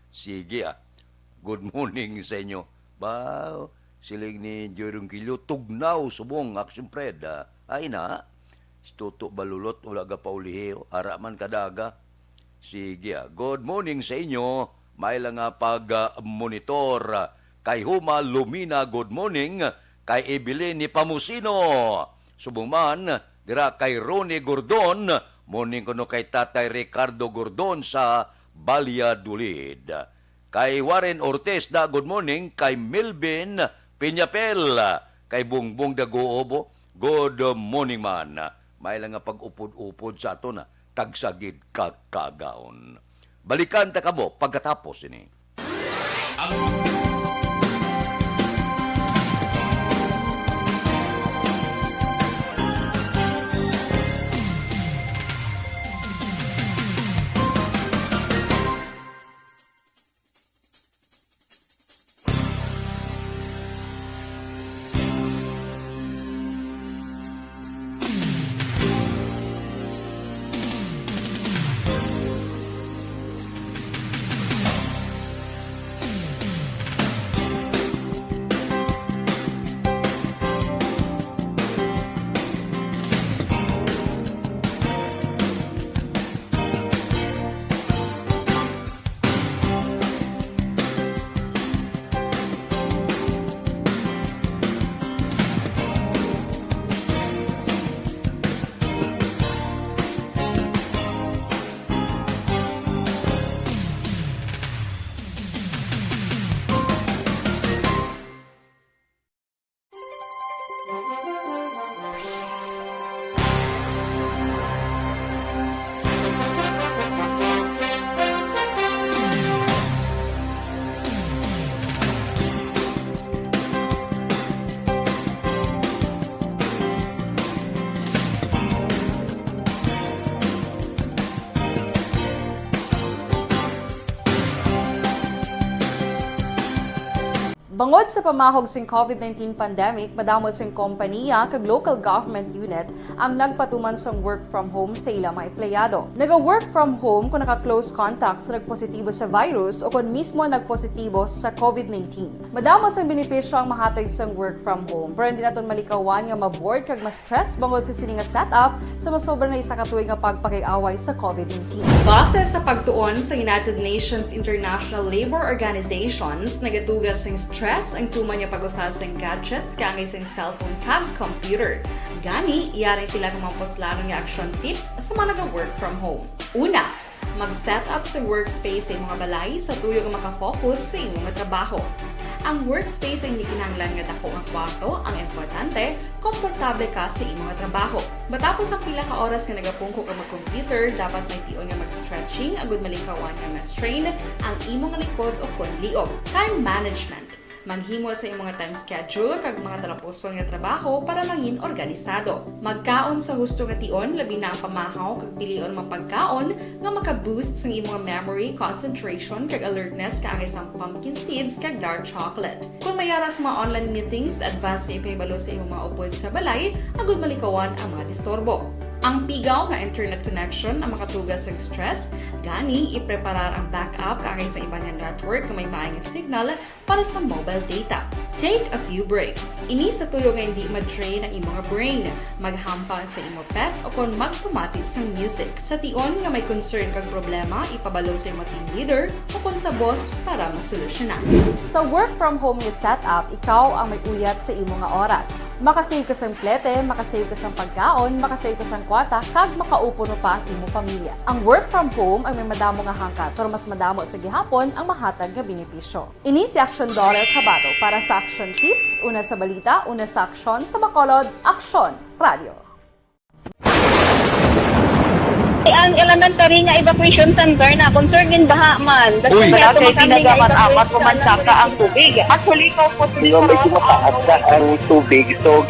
Sige Good morning sa inyo. Bao, siling ni Jerong Kilyo, tugnaw subong action Fred. Ay na, Tuto balulot, wala ga paulihe, araman kadaga. Sige good morning sa inyo. May lang nga pag-monitor. Kay Huma Lumina, good morning. Kay Evelyn ni Pamusino. Subong man, dira kay Ronnie Gordon. Morning kuno kay Tatay Ricardo Gordon sa Valladolid. Kay Warren Ortiz da good morning. Kay Melvin Piñapel. Kay Bungbong Daguobo, good morning man. May lang nga pag-upod-upod sa ato na tagsagid kakagaon. Balikan ta kamo pagkatapos ini. Bangod sa pamahog sing COVID-19 pandemic, madamo sing kompanya kag local government unit ang nagpatuman sang work from home sa ilang mga empleyado. Naga-work from home kung naka-close contact sa nagpositibo sa virus o kung mismo nagpositibo sa COVID-19. Madamo sang benepisyo ang mahatag sang work from home, pero hindi naton malikawan nga ma-bored kag ma-stress bangod sa sini nga setup sa masobra na isa ka tuig nga pagpakiaway sa COVID-19. Base sa pagtuon sa United Nations International Labour Organizations, nagatugas sing stress ang tuman niya pag-usas ng gadgets kangay sa cellphone kag computer. Gani, iyaring tila ng mga poslanong nga action tips sa mga nag-work from home. Una, mag-set up sa workspace sa mga balay sa tuyo nga makafocus sa inyong trabaho. Ang workspace ay hindi kinahanglan nga dako ang kwarto, ang importante, komportable ka sa imong trabaho. Matapos ang pila ka oras nga nagapungko ka mag-computer, dapat may tion nga mag-stretching agud malikawan nga ma-strain ang imong likod o konliog. Time management. Maghimo sa imong time schedule kag mga talapuson nga trabaho para maging organisado. Magkaon sa husto nga tion, labi na ang pamahaw kag pilion mapagkaon nga maka-boost sa imong memory, concentration kag alertness kaangay sa pumpkin seeds kag dark chocolate. Kung mayaras mga online meetings, advance na ipahibalo sa imong mga upod sa balay, agud malikawan ang mga disturbo. Ang pigaw nga internet connection ang makatugas sa stress, gani ipreparar ang backup kaangay sa iba nga network nga may maayong signal para sa mobile data. Take a few breaks. Ini sa tuyo nga hindi ma-drain ang imong brain, maghampang sa imong pet o kung magpumatid sa music. Sa tion nga may concern kag problema, ipabalo sa imong team leader o kung sa boss para masolusyonan. Sa work from home nga setup, ikaw ang may uyat sa imong nga oras. Makasave ka sa plete, makasave ka sa pagkaon, makasave ka sa kwarta, kag makaupo no pa ang imong pamilya. Ang work from home ay may madamo nga hangkat, pero mas madamo sa gihapon ang mahatag nga benepisyo. Ini si Action Dollar Kabato para sa Action Tips, una sa balita, una sa aksyon sa Bacolod, Action Radio. Ang elementary nga evacuation center na concern din baha man. Uy, kay pinagamat-amat pumansaka ang tubig. Actually, ikaw po Hindi may kumataas na ang tubig. So,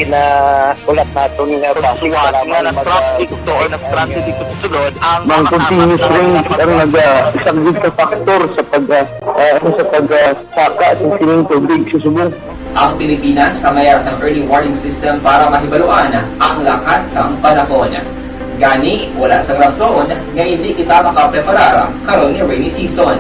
ulat natin nga Kasuwat nga nag-traffic to or nag-traffic dito sa sulod ang Mang continuous range ang isang good factor sa pagsaka sa sining tubig sa subong. Ang Pilipinas sa mayas ng early warning system para mahibaluan ang lakas ng panahon. Gani, wala sang rason nga hindi kita makapreparara karon ni rainy season.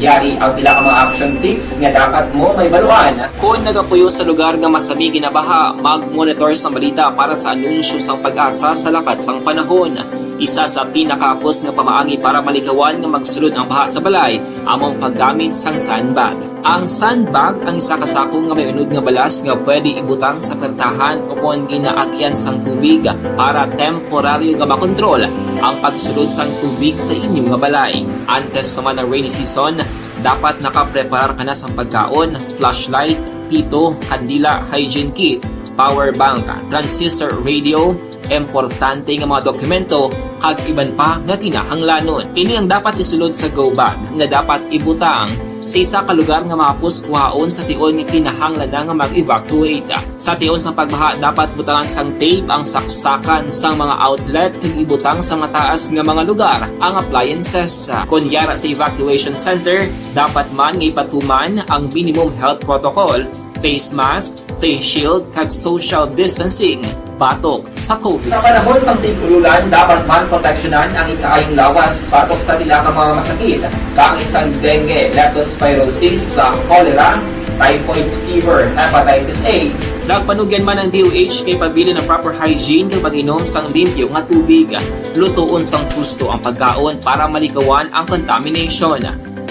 Yari ang pila ka mga action tips nga dapat mo may baluan. Kung nagapuyo sa lugar nga masabi ginabaha, mag-monitor sa balita para sa anunsyo sang pag-asa sa lakat sang panahon. Isa sa pinakapos nga pamaagi para malikawan nga magsulod ang baha sa balay, among paggamit sang sandbag. Ang sandbag ang isa kasako nga may unod nga balas nga pwede ibutang sa pertahan upon ginaagyan sang tubig para temporaryo nga makontrol ang pagsulod sang tubig sa inyong nga balay. Antes naman ng rainy season, dapat nakapreparar ka na sa pagkaon, flashlight, pito, kandila, hygiene kit, power bank, transistor radio, importante nga mga dokumento kag iban pa nga kinahanglanon. Ini ang dapat isulod sa go bag nga dapat ibutang sa isa ka lugar nga mapus kuhaon sa tion nga kinahanglan nga mag-evacuate. Sa tion sa pagbaha dapat butangan sang tape ang saksakan sang mga outlet kag ibutang sa mataas nga mga lugar ang appliances. Kunyara sa evacuation center, dapat man nga ipatuman ang minimum health protocol, face mask, face shield kag social distancing batok sa COVID. Sa panahon sa tig-ululan, dapat man proteksyonan ang ikaayong lawas batok sa nila mga masakit. Kang isang dengue, leptospirosis, cholera, typhoid fever, hepatitis A. Nagpanugyan man ang DOH kay pabili ng proper hygiene kay pag-inom sang limpyo nga tubig. Lutuon sang gusto ang pagkaon para malikawan ang contamination.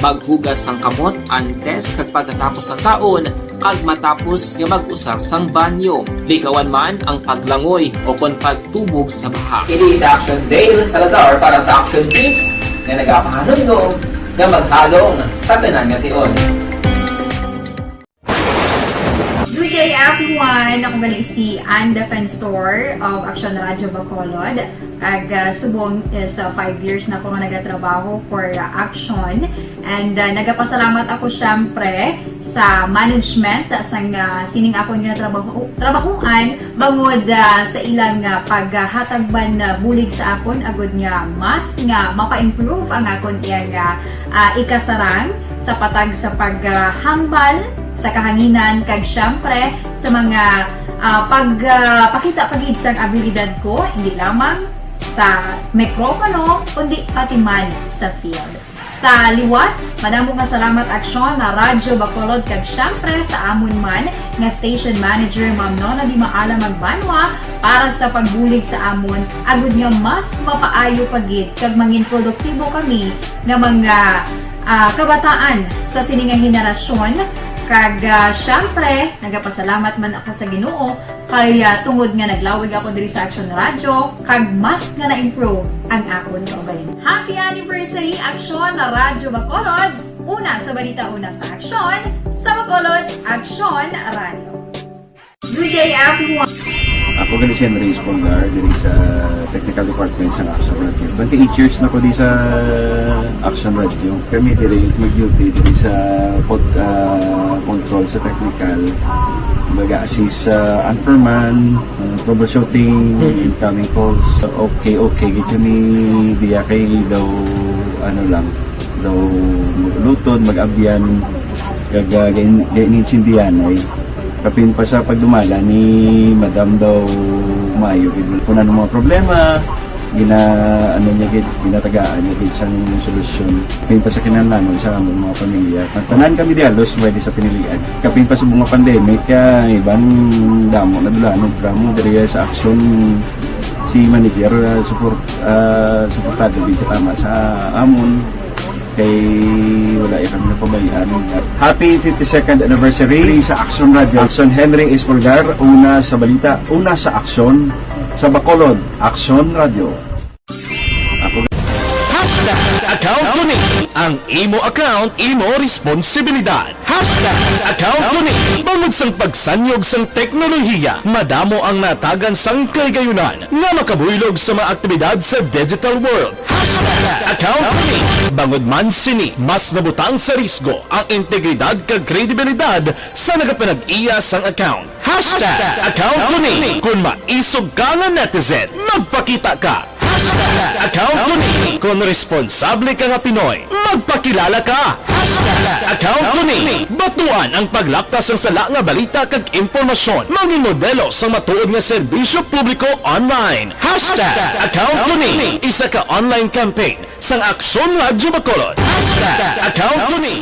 Maghugas sang kamot antes kag pagkatapos ang kaon kag matapos nga mag-usar sang banyo. Likawan man ang paglangoy o kon pagtubog sa baha. It is Action Dale Salazar para sa Action Tips na nagapahanundong nga maghalong sa tanan nga tion. Good day everyone! Ako galing si Ann Defensor of Action Radio Bacolod. Subong sa 5 years na ako nga nagatrabaho for Action. And nagapasalamat ako syempre sa management sang sining ako nga trabahuan bangod sa ilang paghatagban bulig sa akon agud nga mas nga mapa-improve ang akon iyang ikasarang sa patag sa paghambal sa kahanginan kag syempre sa mga pagpakita pagid sang abilidad ko hindi lamang sa mikropono kundi pati man sa field. Sa liwat, madamo nga salamat Aksyon na Radyo Bacolod kag syempre sa amon man nga station manager Ma'am Nona Di Maala Magbanwa para sa pagbulig sa amon agud nga mas mapaayo pagid kag mangin produktibo kami nga mga kabataan sa sining nga henerasyon. Kag syempre, nagapasalamat man ako sa Ginoo kay tungod nga naglawig ako diri sa Action Radio kag mas nga na-improve ang akon kaugalingon. Happy anniversary Action na Radyo Bacolod! Una sa balita, una sa Action, sa Bacolod, Action Radio. Good day everyone! Ako gali si Henry Espolgar diri sa Technical Department sa Action Radio. 28 years na ko di sa Action Radio. Kami diri mag-duty diri sa control sa technical. Mag-assist sa anchorman, troubleshooting, incoming calls. Okay, gitu ni diya kay daw daw lutod, mag-abyan, gainsindihan ay kapin pa sa pagdumala ni Madam daw Mayo kung ano mga problema ginatagaan niya isang solusyon kapin pa sa kinahanglan sa among mga pamilya tanan kami di halos pwede sa pinilian kapin pa sa mga pandemic ibang damo na dulanon programo diri sa Action si manager suportado dito tama sa amon kay wala kami napabayaan. Happy 52nd anniversary sa Action Radio. Action Henry Espolgar, una sa balita, una sa Action, sa Bacolod, Action Radio. Account ko ni ang imo account, imo responsibilidad. Account ko ni bangod sang pagsanyog sang teknolohiya, madamo ang natagan sang kaygayunan nga makabuylog sa mga aktibidad sa digital world. Account ko ni bangod man sini mas nabutang sa risgo ang integridad kag kredibilidad sa nagapanag-iya sang account. Account ko ni kung maisog ka nga netizen, magpakita ka. Account ko ni. Kung responsable ka nga Pinoy, magpakilala ka. Account ko ni. Batuan ang paglaptas ng sala nga balita kag impormasyon. Mangin modelo sa matuod nga serbisyo publiko online. Account ko ni. Isa ka online campaign sang Aksyon Radyo Bacolod. Account ko ni.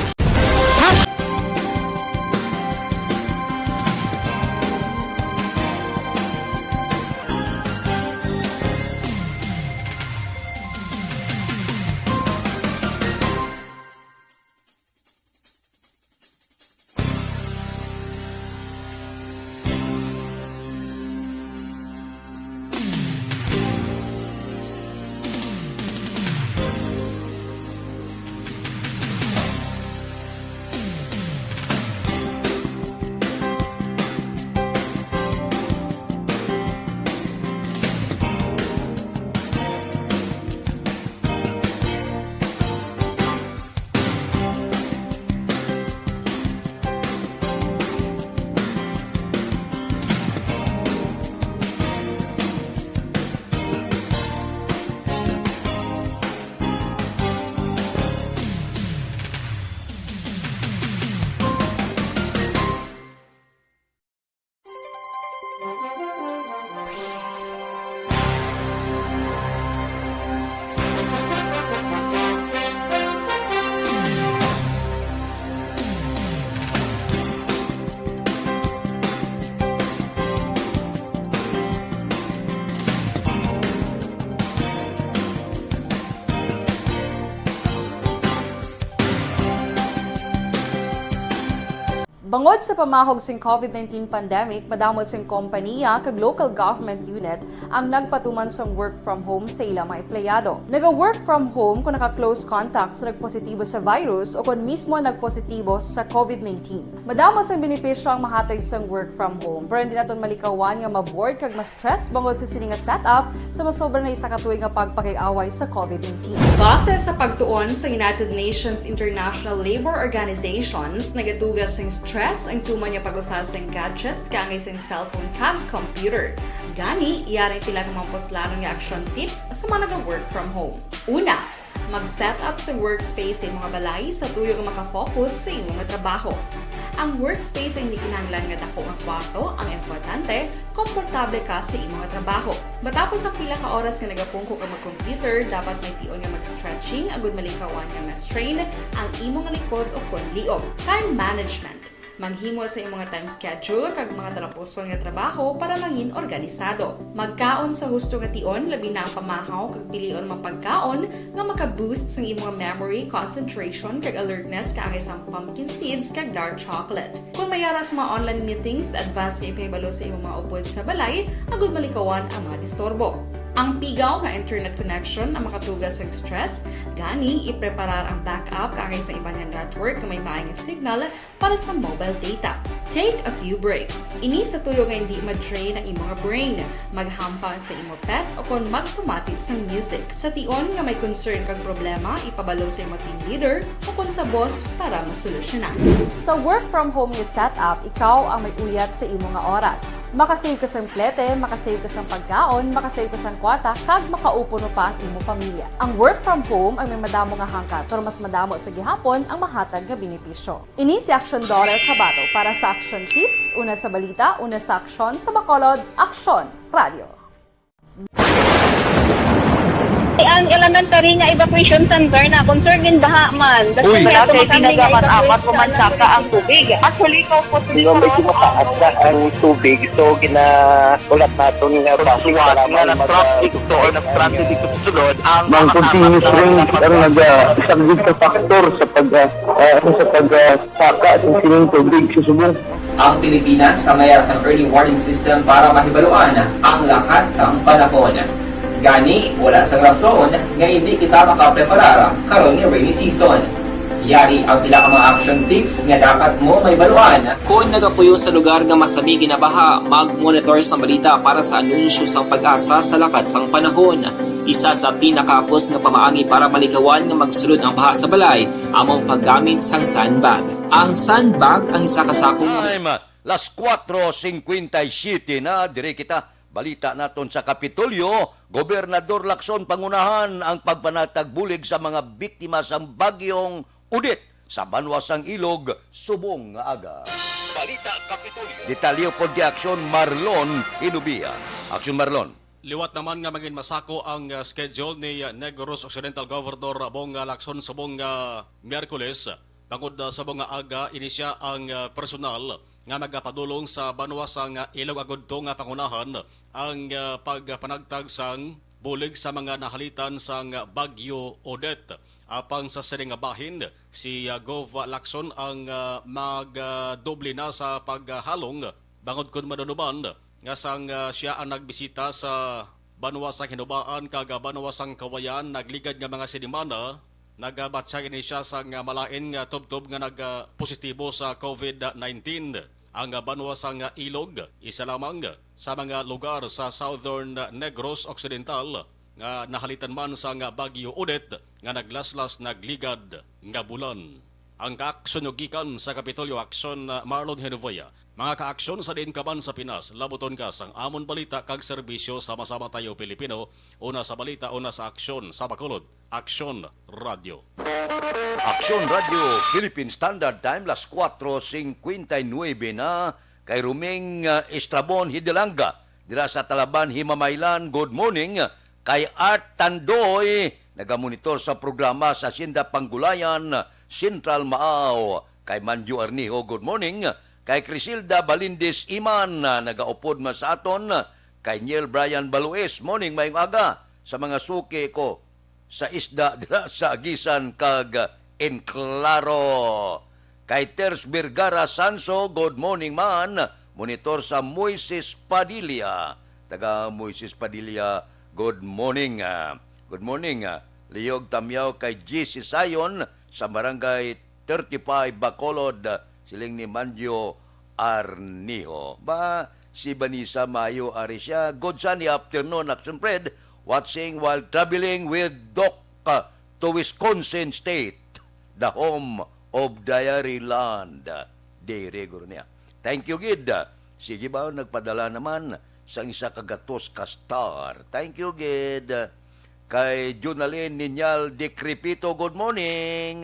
Bangod sa pamahog sing COVID-19 pandemic, madamo sing kompanya kag local government unit ang nagpatuman sang work from home sa ilang mga empleyado. Naga-work from home kung naka-close contact sa nagpositibo sa virus o kung mismo nagpositibo sa COVID-19. Madamo sang benepisyo ang mahatag sang work from home, pero hindi naton malikawan nga ma-bored kag ma-stress bangod sa sini nga setup sa masobra na isa ka tuig nga pagpakiaway sa COVID-19. Base sa pagtuon sa United Nations International Labour Organizations, nagatugas sing stress ang tuman niya pag-usas ng gadgets kangay sa cellphone kag computer. Gani, iyaring pila ng mga poslanong nga action tips sa mga nag-work from home. Una, mag-set up sa workspace sa mga balay sa tuyo nga makafocus sa iyong trabaho. Ang workspace ay hindi kinahanglan nga dako ang kwarto, ang importante, komportable ka sa iyong trabaho. Matapos ang pila ka oras nga nagapungko ka mag-computer, dapat may tion nga mag-stretching agud malikawan nga ma-strain ang imong likod o konliog. Time management. Maghimo sa imong time schedule kag mga talapuson nga trabaho para mangin organisado. Magkaon sa husto nga tion, labi na ang pamahaw kag pilion mapagkaon nga maka-boost sa imong memory, concentration kag alertness kaangay sang pumpkin seeds kag dark chocolate. Kung mayaras mga online meetings, advance nga ipahibalo sa imong mga upod sa balay, agud malikawan ang mga disturbo. Ang pigaw nga internet connection ang makatugas sa stress, gani ipreparar ang backup kaangay sa ibang network na may maayong signal para sa mobile data. Take a few breaks. Ini sa tuyo nga hindi ma-drain ang imong brain, maghampang sa imong pet o kung magpumatit sa music. Sa tion nga may concern kag problema, ipabalo sa imong team leader o kung sa boss para masolusyonan. Sa work from home nga setup, ikaw ang may uyat sa imong nga oras. Makasave ka sa plete, makasave ka sa pagkaon, makasave ka sa kwarta, kag makaupo no pa ang imong pamilya. Ang work from home ay may madamo nga hangkat, pero mas madamo sa gihapon ang mahatag nga benepisyo. Ini si Action Dollar Kabato para sa Action Tips, una sa balita, una sa aksyon sa Bacolod, Aksyon Radio. Ang elementary nga evacuation center na concern din baha man. Uy, dati pinagamat-amat pumansaka ang tubig. Actually, ikaw po Hindi mo medyo mataas na ang tubig. So, ulat natin nga basic para traffic to or nag-traffic dito sa sulod ang Mang continuous rain ang isang good factor sa pagsaka sa sining tubig sa subong. Ang Pilipinas sa mayroon sa early warning system para mahibaluan ang lakas ng panahon. Gani, wala sang rason nga hindi kita makapreparar karon ni rainy season. Yari ang pila ka mga action tips nga dapat mo may baluan. Kung nagapuyo sa lugar nga masabi ginabaha, mag-monitor sa balita para sa anunsyo sang pag-asa sa lakas sang panahon. Isa sa pinakapos nga pamaagi para malikawan nga magsulod ang baha sa balay, among paggamit sang sandbag. Ang sandbag ang isa ka sakong Time, las 4:57 na, dire kita Balita naton sa Kapitolyo, Gobernador Lacson pangunahan ang pagpanatagbulig sa mga biktima sa bagyong Udit sa Banwasang Ilog, subong nga aga. Balita Kapitolyo. Detalyo pod di aksyon Marlon Hinubia. Aksyon Marlon. Liwat naman nga maging masako ang schedule ni Negros Occidental Governor Bong Lacson subong Miyerkules. Tungod sa mga aga, inisya ang personal nga magapadulong sa Banwasang Ilog agudto nga pangunahan ang pagpanagtag sang bulig sa mga nahalitan sang Bagyo Odette. Apang sa sining bahin, si Gov Lacson ang magdoble na sa paghalong bangod kun madunuban nga sang siya ang nagbisita sa Banwasang Hinubaan kag Banwasang Kawayan nagligad nga mga sinimana. Nagabatsagin ni siya sa malain nga tubtob nga nagpositibo sa COVID-19. Ang Banwasang Ilog, isa lamang sa mga lugar sa Southern Negros Occidental nga nahalitan man sa Bagyo Odette nga naglaslas nagligad nga bulan. Ang kaaksyon gikan sa Kapitolyo Aksyon Marlon Henovia. Mga kaaksyon sa din kaban sa Pinas, labuton ka sang amon balita kag serbisyo sama-sama tayo Pilipino, una sa balita, una sa aksyon sa Bacolod. Aksyon Radio. Aksyon Radio, Philippine Standard Time, las 4:59 na, kay Ruming Estrabon Hidalanga, dira sa Talaban, Himamaylan, good morning, kay Art Tandoy, nagamonitor sa programa sa Sinda Panggulayan, Central Maaw, kay Manju Arniho, good morning, kay Crisilda Balindis Iman, nagaupod ma sa aton, kay Niel Brian Balues, morning, mayong aga, sa mga suki ko, sa isda dira sa Agisan kag Enclaro. Kay Ters Vergara Sanso, good morning man, monitor sa Moises Padilla. Taga Moises Padilla, good morning. Good morning. Liog Tamyaw kay GC Sayon sa Barangay 35 Bacolod, siling ni Manjo Arniho. Ba, si Banisa Mayo Arisha, good sunny afternoon, Action Fred, watching while traveling with Doc to Wisconsin State, the home of Diary Land. Deregor niya. Thank you, Gid. Sige ba, nagpadala naman sa isa kagatos ka star. Thank you, Gid. Kay Junalyn Ninyal Decrepito, good morning.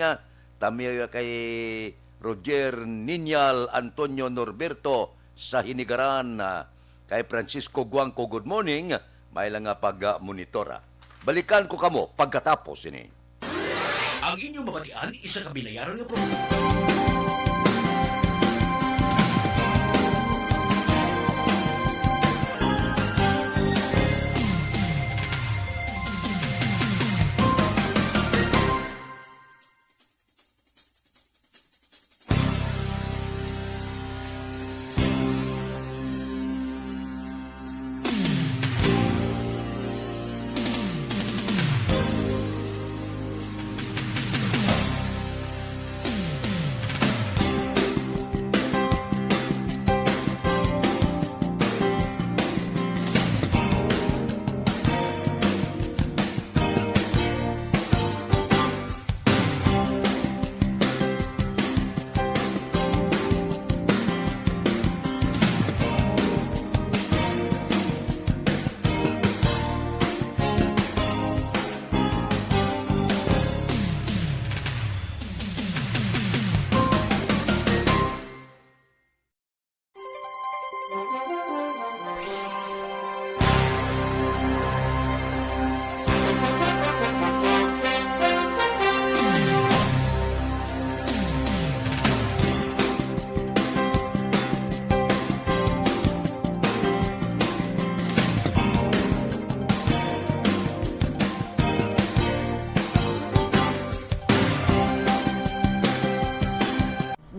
Tamiya kay Roger Ninyal Antonio Norberto sa Hinigaran. Kay Francisco Guangco, good morning. May lang nga pag-monitora. Balikan ko kamo pagkatapos ini. Ang inyong mabatian, isa kabinayaran ng programa.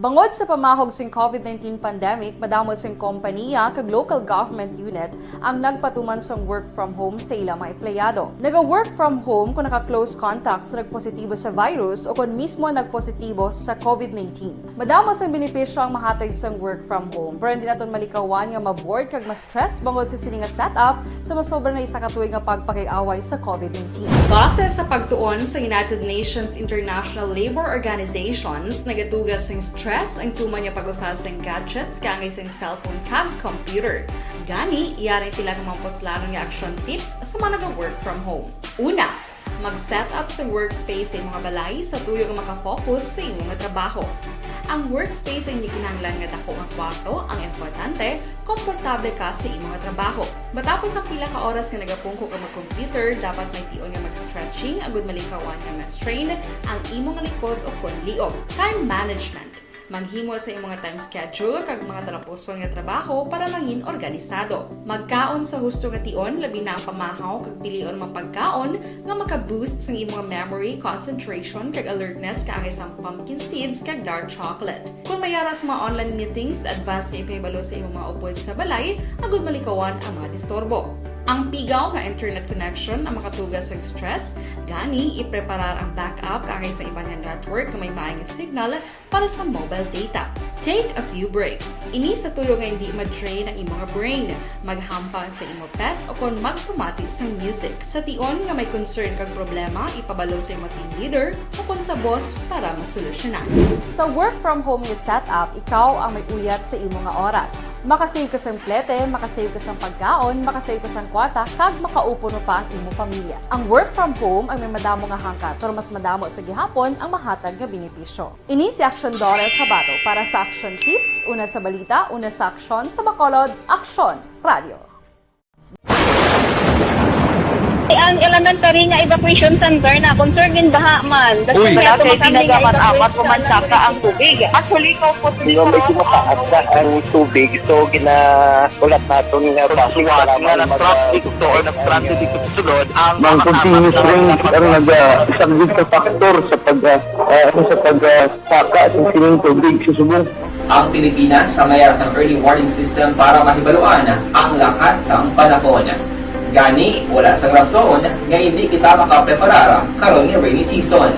Bangod sa pamahog sing COVID-19 pandemic, madamo sing kompanya kag local government unit ang nagpatuman sang work from home sa ila mga empleyado. Naga-work from home kung naka-close contacts na nagpositibo sa virus o kung mismo nagpositibo sa COVID-19. Madamo sang benepisyo ang mahatag sang work from home, pero hindi naton malikawan nga ma-bored kag ma-stress bangod sa sini nga setup sa masobra na isa ka tuig nga pagpakiaway sa COVID-19. Base sa pagtuon sa United Nations International Labor Organizations, nagatugas sing stress stress ang tuman niya pag-usasang gadgets kangay sa cellphone kag computer. Gani, iyari tila kamampos lalo nga action tips sa mga nag-work from home. Una, mag-set up sa workspace sa mga balay sa tuyo nga makafocus sa imong nga trabaho. Ang workspace ay hindi kinahanglan nga dako nga kwarto, ang importante, komportable ka sa imong nga trabaho. Matapos ang pila ka oras nga nagapungko ka mag-computer, dapat may tion nga mag-stretching agud malikawan nga ma-strain ang imong likod o konliog. Time management. Maghimo sa imong mga time schedule kag mga talapuson nga trabaho para mangin organisado. Magkaon sa husto nga tion, labi na ang pamahaw kag pilion mapagkaon nga maka-boost sa imong memory, concentration kag alertness kaangay sa pumpkin seeds kag dark chocolate. Kung mayara sa mga online meetings, advance sa ipahibalo sa imong mga upod sa balay, agud malikawan ang mga disturbo. Ang pigaw nga internet connection ang makatugas sa stress, gani ipreparar ang backup kaangay sa ibang nga network na may maayong signal para sa mobile data. Take a few breaks. Ini sa tuyo nga hindi ma-drain ang imong brain, maghampang sa imong pet o kung magpumati sa music. Sa tion nga may concern kag problema, ipabalo sa imong team leader o kung sa boss para masolusyonan. Sa work from home nga setup, ikaw ang may uyat sa imong nga oras. Makasave ka sa plete, makasave ka sa pagkaon, makasave ka sa kwarta, kag makaupo no pa ang imong pamilya. Ang work from home ay may madamo nga hangkat, pero mas madamo sa gihapon ang mahatag nga benepisyo. Ini si Action Dorel Cabato para sa Action Tips, una sa balita, una sa aksyon sa Bacolod, Aksyon Radio. Ang elementary nga evacuation center na concern din baha man. Uy, dati pinagamat-amat pumansaka ang tubig. Actually, ko po Yung medyo mataas na ang tubig, so ginaulat natin nga pasuwat nga nag-traffic to or nag-traffic dito sa sulod. Ang continuous rain ang nag-subject sa factor sa pagsaka sa sining tubig sa subong. Ang Pilipinas sa mayroon sa early warning system para mahibaluan ang lakat sa panahon. Gani, wala sang rason nga hindi kita makapreparar karon nga rainy season.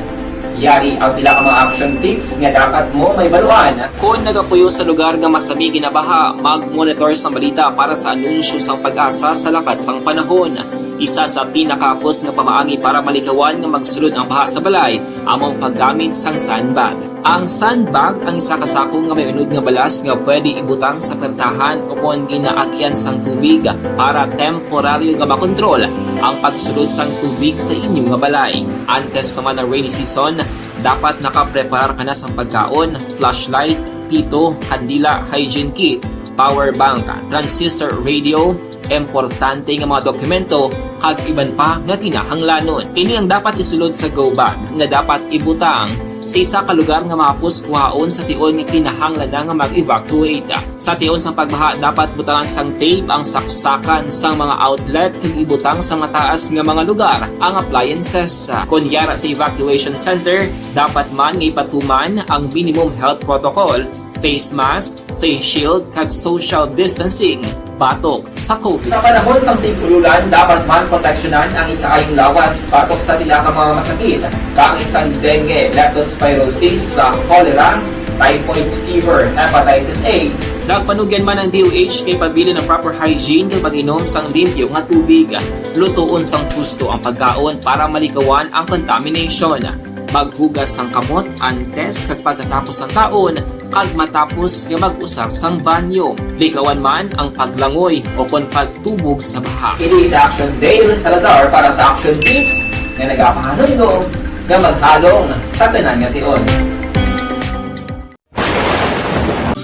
Yari ang pila ka mga action tips nga dapat mo may baluan. Kung nagapuyo sa lugar nga masabi ginabaha, mag-monitor sa balita para sa anunsyo sang pag-asa sa lakat sang panahon. Isa sa pinakapos nga pamaagi para malikawan nga magsulod ang baha sa balay, among paggamit sang sandbag. Ang sandbag ang isa kasakong nga may unod nga balas nga pwede ibutang sa pertahan o kung ginaagyan sang tubig para temporaryo nga makontrol ang pagsulod sang tubig sa inyong nga balay. Antes naman ng rainy season, dapat nakapreparar ka na sa pagkaon, flashlight, pito, kandila, hygiene kit, power bank, transistor radio, importante nga mga dokumento, kag iban pa nga kinahanglanon. Ini ang dapat isulod sa go bag nga dapat ibutang sa isa ka lugar nga mapus kuhaon sa tion nga kinahanglan nga mag-evacuate. Sa tion sa pagbaha, dapat butangan sang tape ang saksakan sang mga outlet kag ibutang sa mataas nga mga lugar ang appliances. Kunyara sa evacuation center, dapat man nga ipatuman ang minimum health protocol, face mask, face shield kag social distancing. Batok sa COVID. Sa panahon sa tigululan, dapat man proteksyonan ang ikaayong lawas batok sa pila ka mga masakit. Kang isang dengue, leptospirosis, cholera, typhoid fever, hepatitis A. Nagpanugyan man ang DOH kay pabili ng proper hygiene kay pag-inom sang limpyo nga tubig. Lutuon sang husto ang pagkaon para malikawan ang contamination. Maghugas sang kamot antes kag pagkatapos ang kaon kag matapos nga mag-usar sang banyo. Likawan man ang paglangoy o kon pagtubog sa baha. It is Action Dale Salazar para sa Action Tips nga nagapahanundong nga maghalong sa tanan nga tion.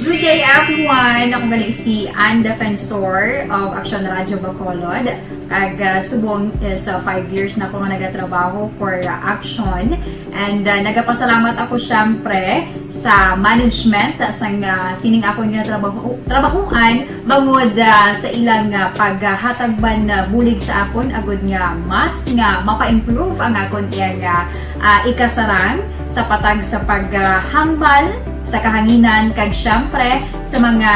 Good day everyone! Ako ba si Ann Defensor of Action Radio Bacolod. Kag subong sa 5 years na ako nga nagatrabaho for Action. And nagapasalamat ako syempre sa management sa sining ako nga trabahuan bangod sa ilang paghatagban bulig sa akon agud nga mas nga mapa-improve ang akon nga ikasarang sa patag sa paghambal sa kahanginan kag syempre sa mga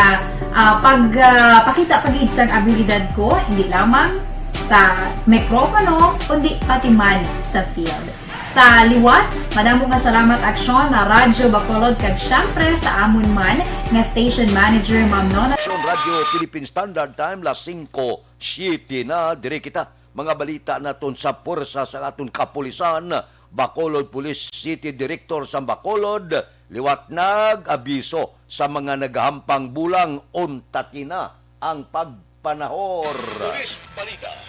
pagpakita pagid sang abilidad ko hindi lamang sa mikropono kundi pati man sa field. Sa liwat, madamo nga salamat Aksyon na Radyo Bacolod kag syempre sa amon man nga station manager Ma'am Nona. Action Radio Philippine Standard Time las 5:07 na dire kita mga balita naton sa pursa sa aton kapulisan. Bacolod Police City Director sa Bacolod liwat nag-abiso sa mga naghahampang bulang untatina ang pagpanahor.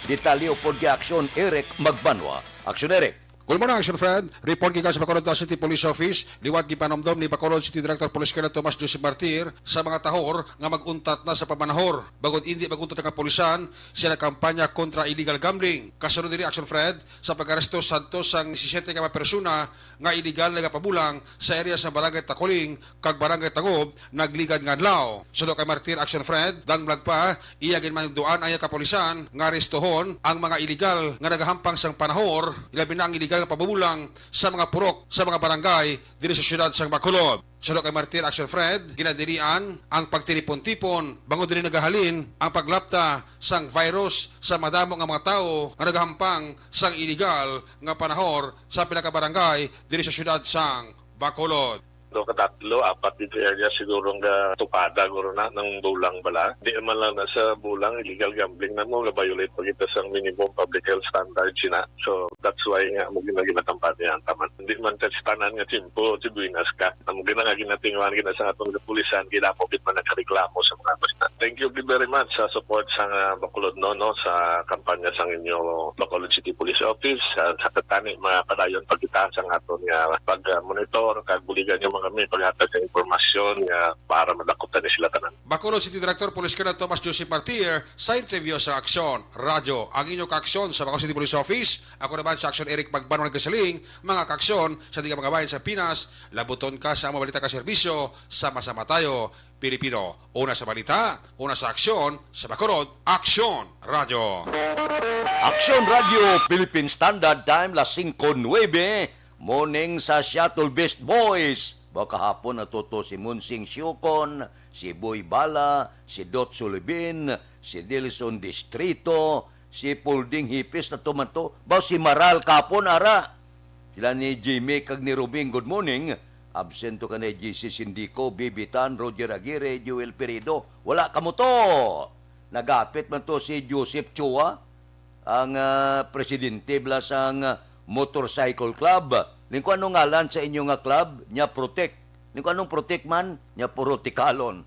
Detalyo po di aksyon, Eric Magbanwa. Aksyon, Eric. Good morning, Action Fred. Report gikan sa Bacolod City Police Office. Liwat gipanomdom ni Bacolod City Director Police Colonel Tomas Joseph Martir sa mga tahor nga maguntat na sa pamanahor. Bagod hindi maguntat ang kapulisan, siya nagkampanya kontra illegal gambling. Kasunod diri, Action Fred, sa pag-aresto santos ang 17 ka mga persona nga illegal nga pabulang sa area sa Barangay Takuling kag Barangay Tagob nagligad nga adlaw. Sudo kay Martir, Action Fred, danglag pa iya ginmanduan ay kapulisan nga arestohon ang mga illegal nga nagahampang sang panahor, ilabi na ang illegal nga pabubulang sa mga purok sa mga barangay diri sa siyudad sang Bacolod. Sudo kay Martir, Action Fred, ginadirian ang pagtinipon-tipon bangod diri nagahalin ang paglapta sang virus sa madamo nga mga tao nga nagahampang sang illegal nga panahor sa pila ka barangay diri sa siyudad sang Bacolod. Do katatlo, apat dito area siguro nga tupada guro na ng bulang bala. Di man lang na sa bulang illegal gambling na mo violate pa kita sa minimum public health standard sina. So that's why nga mo ginagatampan niya ang taman. Hindi man tanan nga timpo tibuinas ka. Amo ginagatingwan kita sa atong kapulisan ginapobit man nagreklamo sa mga basta. Thank you very much sa support sa Bacolod no sa kampanya sa inyo Bacolod City Police Office sa katani mga padayon pagkita sa aton nga pag-monitor kag buligan yung kami paghatag ng impormasyon para madakutan ni sila tanan. Bacolod City Director Police Colonel Tomas Joseph Martir sa interview sa Aksyon Radyo. Ang inyong kaaksyon sa Bacolod City Police Office. Ako naman sa Aksyon Eric Magbanwa nagkasaling. Mga kaaksyon sa di ka mga bayan sa Pinas. Labuton ka sa mabalita ka serbisyo. Sama-sama tayo, Pilipino. Una sa balita, una sa aksyon, sa Bacolod, Aksyon Radyo. Aksyon Radio, Philippine Standard Time, las 5:09. Morning sa Shuttle Best Boys. Baka hapon natuto si Munsing Siukon, si Boy Bala, si Dot Sulibin, si Dilson Distrito, si Pulding Hipis na tumanto. Ba si Maral kapon ara. Sila ni Jimmy kag ni Rubing, good morning. Absento ka ni GC Sindico, Bibitan, Roger Aguirre, Joel Perido. Wala ka mo to. Nagapit man to si Joseph Chua, ang presidente blas ang Motorcycle Club. Ningko anong ngalan sa inyo nga club? Nya Protect. Ningko anong Protect man? Nya Porotikalon.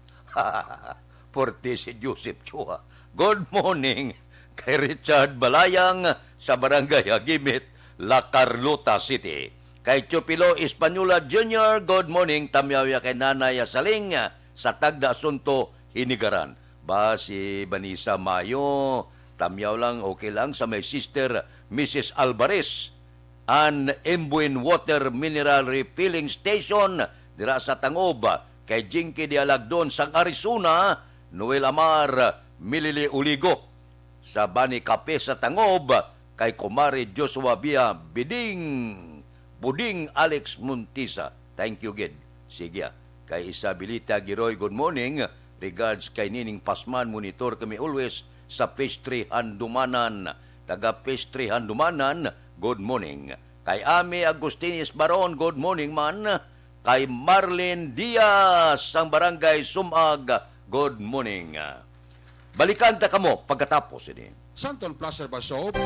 Porte si Joseph Chua. Good morning kay Richard Balayang sa Barangay Agimit, La Carlota City. Kay Chupilo Espanola Jr., good morning. Tamyaw kay Nanay Saling sa Tagda Asunto, Hinigaran. Ba si Vanessa Mayo, tamyaw lang, okay lang sa may sister Mrs. Alvarez. An Embuin Water Mineral Refilling Station dira sa Tangob kay Jinky Dialagdon sang Arizona, Noel Amar Milili Uligo sa Bani Kape sa Tangob kay Kumari Joshua Bia Buding Alex Muntisa. Thank you gid. Sige. Kay Isabilita Giroy, good morning. Regards kay Nining Pasman, monitor kami always sa Phase 3 Handumanan. Taga Phase 3 Handumanan, good morning. Kay Ami Agustinis Baron, good morning man. Kay Marlene Diaz, ang Barangay Sumag, good morning. Balikan ta kamo pagkatapos ini. Santon Placer Basop.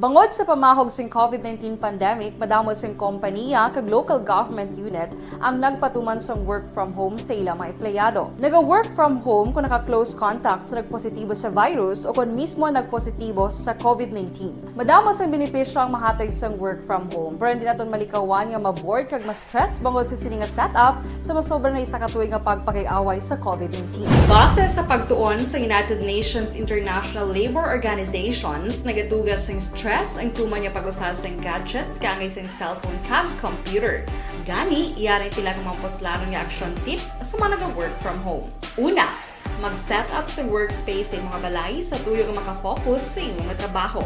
Bangod sa pamahog sing COVID-19 pandemic, madamo sing kompanya kag local government unit ang nagpatuman sang work from home sa ilang mga empleyado. Naga-work from home kung naka-close contacts na nagpositibo sa virus o kung mismo nagpositibo sa COVID-19. Madamo sang benepisyo ang mahatag sang work from home, pero hindi naton malikawan nga ma-bored kag ma-stress bangod sa sini nga setup sa masobra na isa ka tuig nga pagpakiaway sa COVID-19. Base sa pagtuon sa United Nations International Labor Organizations, nagatugas sang stress ang tuman niya pag-usas sang gadgets kangay sang cellphone kag computer. Gani, iyari tila kang mapuslano nga action tips sa mga nag-work from home. Una, mag-set up sa workspace sa imong balay sa tuyo nga makafocus sa imong trabaho.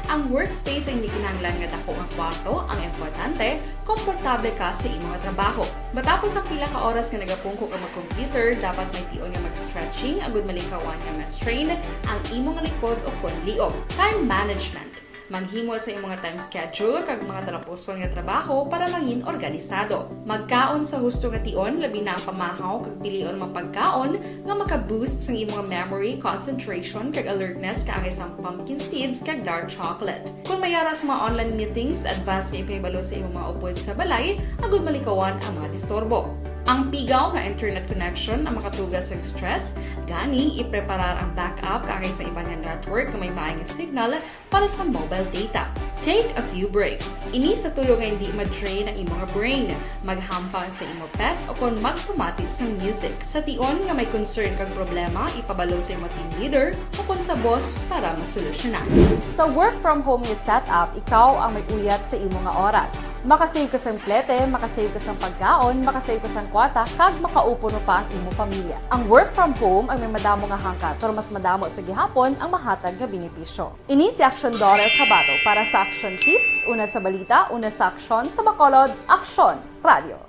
Ang workspace ay hindi kinahanglan nga dako nga kwarto, ang importante, komportable ka sa imong trabaho. Matapos ang pila ka oras nga nagapungko ka mag-computer, dapat may tion nga mag-stretching agud malikawan nga ma-strain ang imong likod o konliog. Time management. Maghimo sa imong time schedule kag mga talapuson nga trabaho para maging organisado. Magkaon sa husto nga tion, labi na ang pamahaw kag pilion mapagkaon nga maka-boost sa imong memory, concentration kag alertness kaagay sa pumpkin seeds kag dark chocolate. Kung mayara sa mga online meetings, advance nga ipahibalo sa imong mga upod sa balay, agud malikawan ang mga disturbo. Ang pigaw na internet connection ang makatugas sa stress, gani ipreparar ang backup kaagay sa ibang nga network na may maayong signal para sa mobile data. Take a few breaks. Ini sa tuyo nga hindi ma-drain ang imong brain, maghampang sa imong pet o kung magpumatit sa music. Sa tion nga may concern kag problema, ipabalo sa imong team leader o kung sa boss para masolusyonan. Sa work from home nga setup, ikaw ang may uyat sa imong nga oras. Makasave ka sa plete, makasave ka sa pagkaon, makasave ka sa kwarta, kag makaupo no pa ang imong pamilya. Ang work from home ay may madamo nga hangkat, pero mas madamo sa gihapon ang mahatag nga benepisyo. Ini si Action Dorel Cabato para sa Action Tips, una sa balita, una sa aksyon sa Bacolod, Aksyon Radio.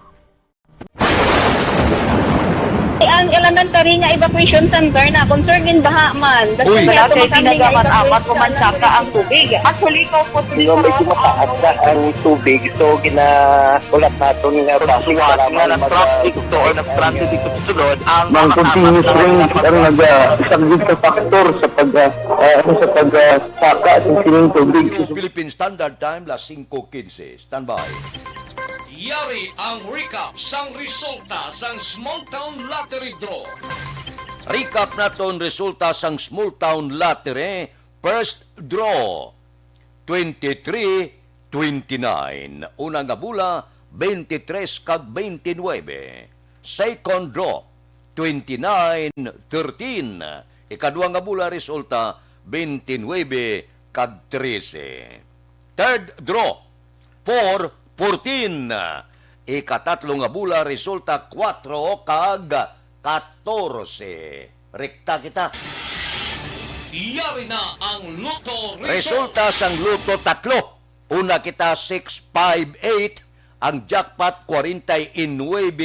Ang elementary nga evacuation center na concern din baha man. Uy, kasi tinagaman apat kumansaka ang tubig. Actually, ko po Di ba medyo mataas na ang tubig, so ginaulat natin nga traffic para mag-traffic to or nag-traffic dito sa sunod ang continuous ring ang nag-isang sa factor sa pagsaka sa sining tubig. Philippine Standard Time, las 5:15. Stand by. Yari ang recap sang resulta sang Small Town Lottery Draw. Recap naton resulta sang Small Town Lottery first draw 23-29. Unang nga bula 23 kag 29. Second draw 29-13. Ikaduha nga bula resulta 29 kag 13. Third draw 4-14. Ikatatlo nga bula resulta 4 kag 14. Rekta kita. Yari na ang Lotto Resulta sang Luto 3. Una kita 658. Ang jackpot 49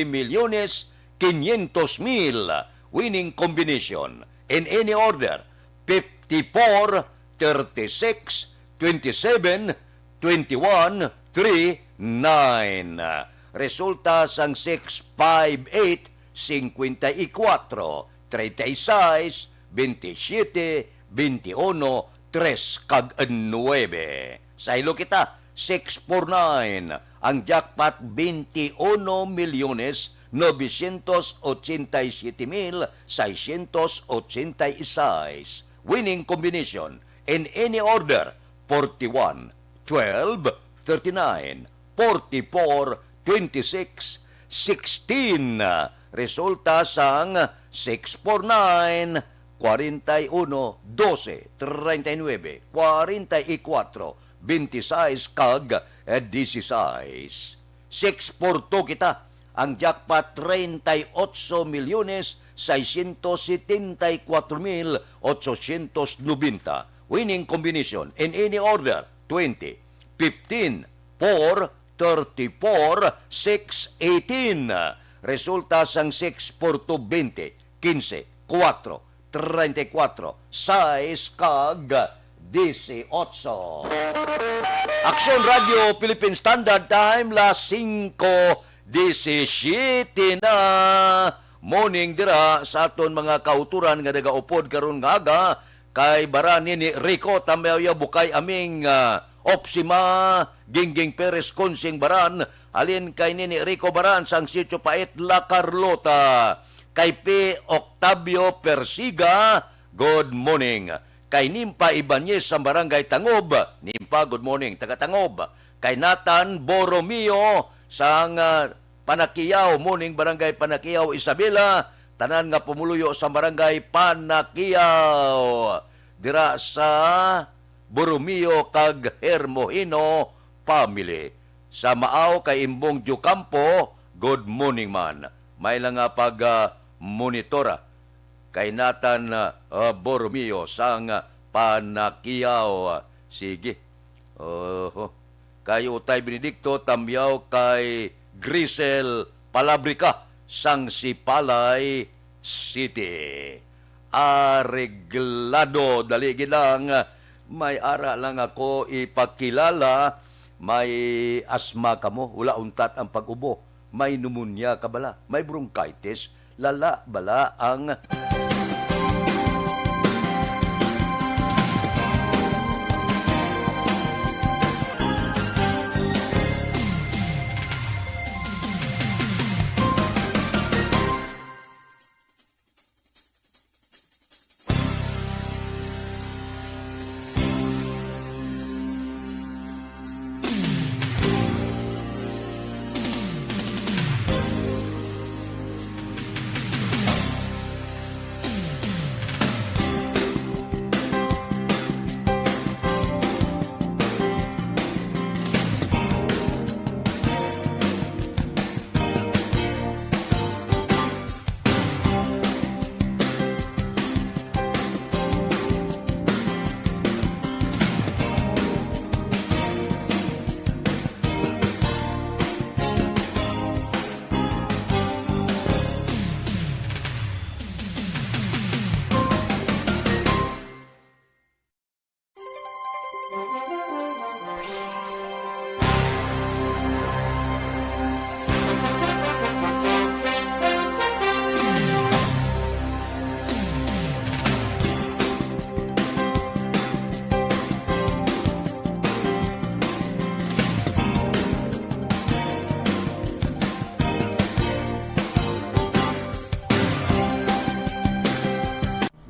milyones 500,000. Winning combination. In any order. 54, 36, 27, 21, 3, 9. Resulta sang 658, 54, 36, 27, 21, 3 kag 9. Sa ilo kita, 649. Ang jackpot 21 milyones 987,686. Winning combination in any order 41, 12, 39, 44, 26, 16. Resulta sang 649, 41, 12, 39, 44, 26 kag 16. 642 kita. Ang jackpot 38 milyones 674,890. Winning combination in any order 20, 15, 4, 34, 6, 18. Resulta sang 6 por 20, 15, 4, 34, 6 kag 18. Aksyon Radio Philippine Standard Time, las 5:17 na. Morning dira sa aton mga kauturan nga nagaupod karon nga aga kay Barani ni Rico Tambayo bukay aming Opsima Gingging Perez Consing Baran alin kay ni Rico Baran sang Sitio Pait La Carlota kay P. Octavio Persiga good morning kay Nimpa Ibanez sa Barangay Tangob Nimpa good morning taga Tangob kay Nathan Borromeo sang Panakiyaw morning Barangay Panakiyaw Isabela tanan nga pumuluyo sa Barangay Panakiyaw dira sa Borromeo kag Hermohino family. Sa Maaw kay Imbong Jucampo, good morning man. May lang nga pag monitora kay Nathan Borromeo sang Panakiyaw. Sige. Kay Utay Benedicto Tamyaw kay Grisel Palabrica sang Sipalay City. Areglado dali gilang may ara lang ako ipakilala, may asma ka mo, wala untat ang pag-ubo, may pneumonia ka bala, may bronchitis, lala bala ang...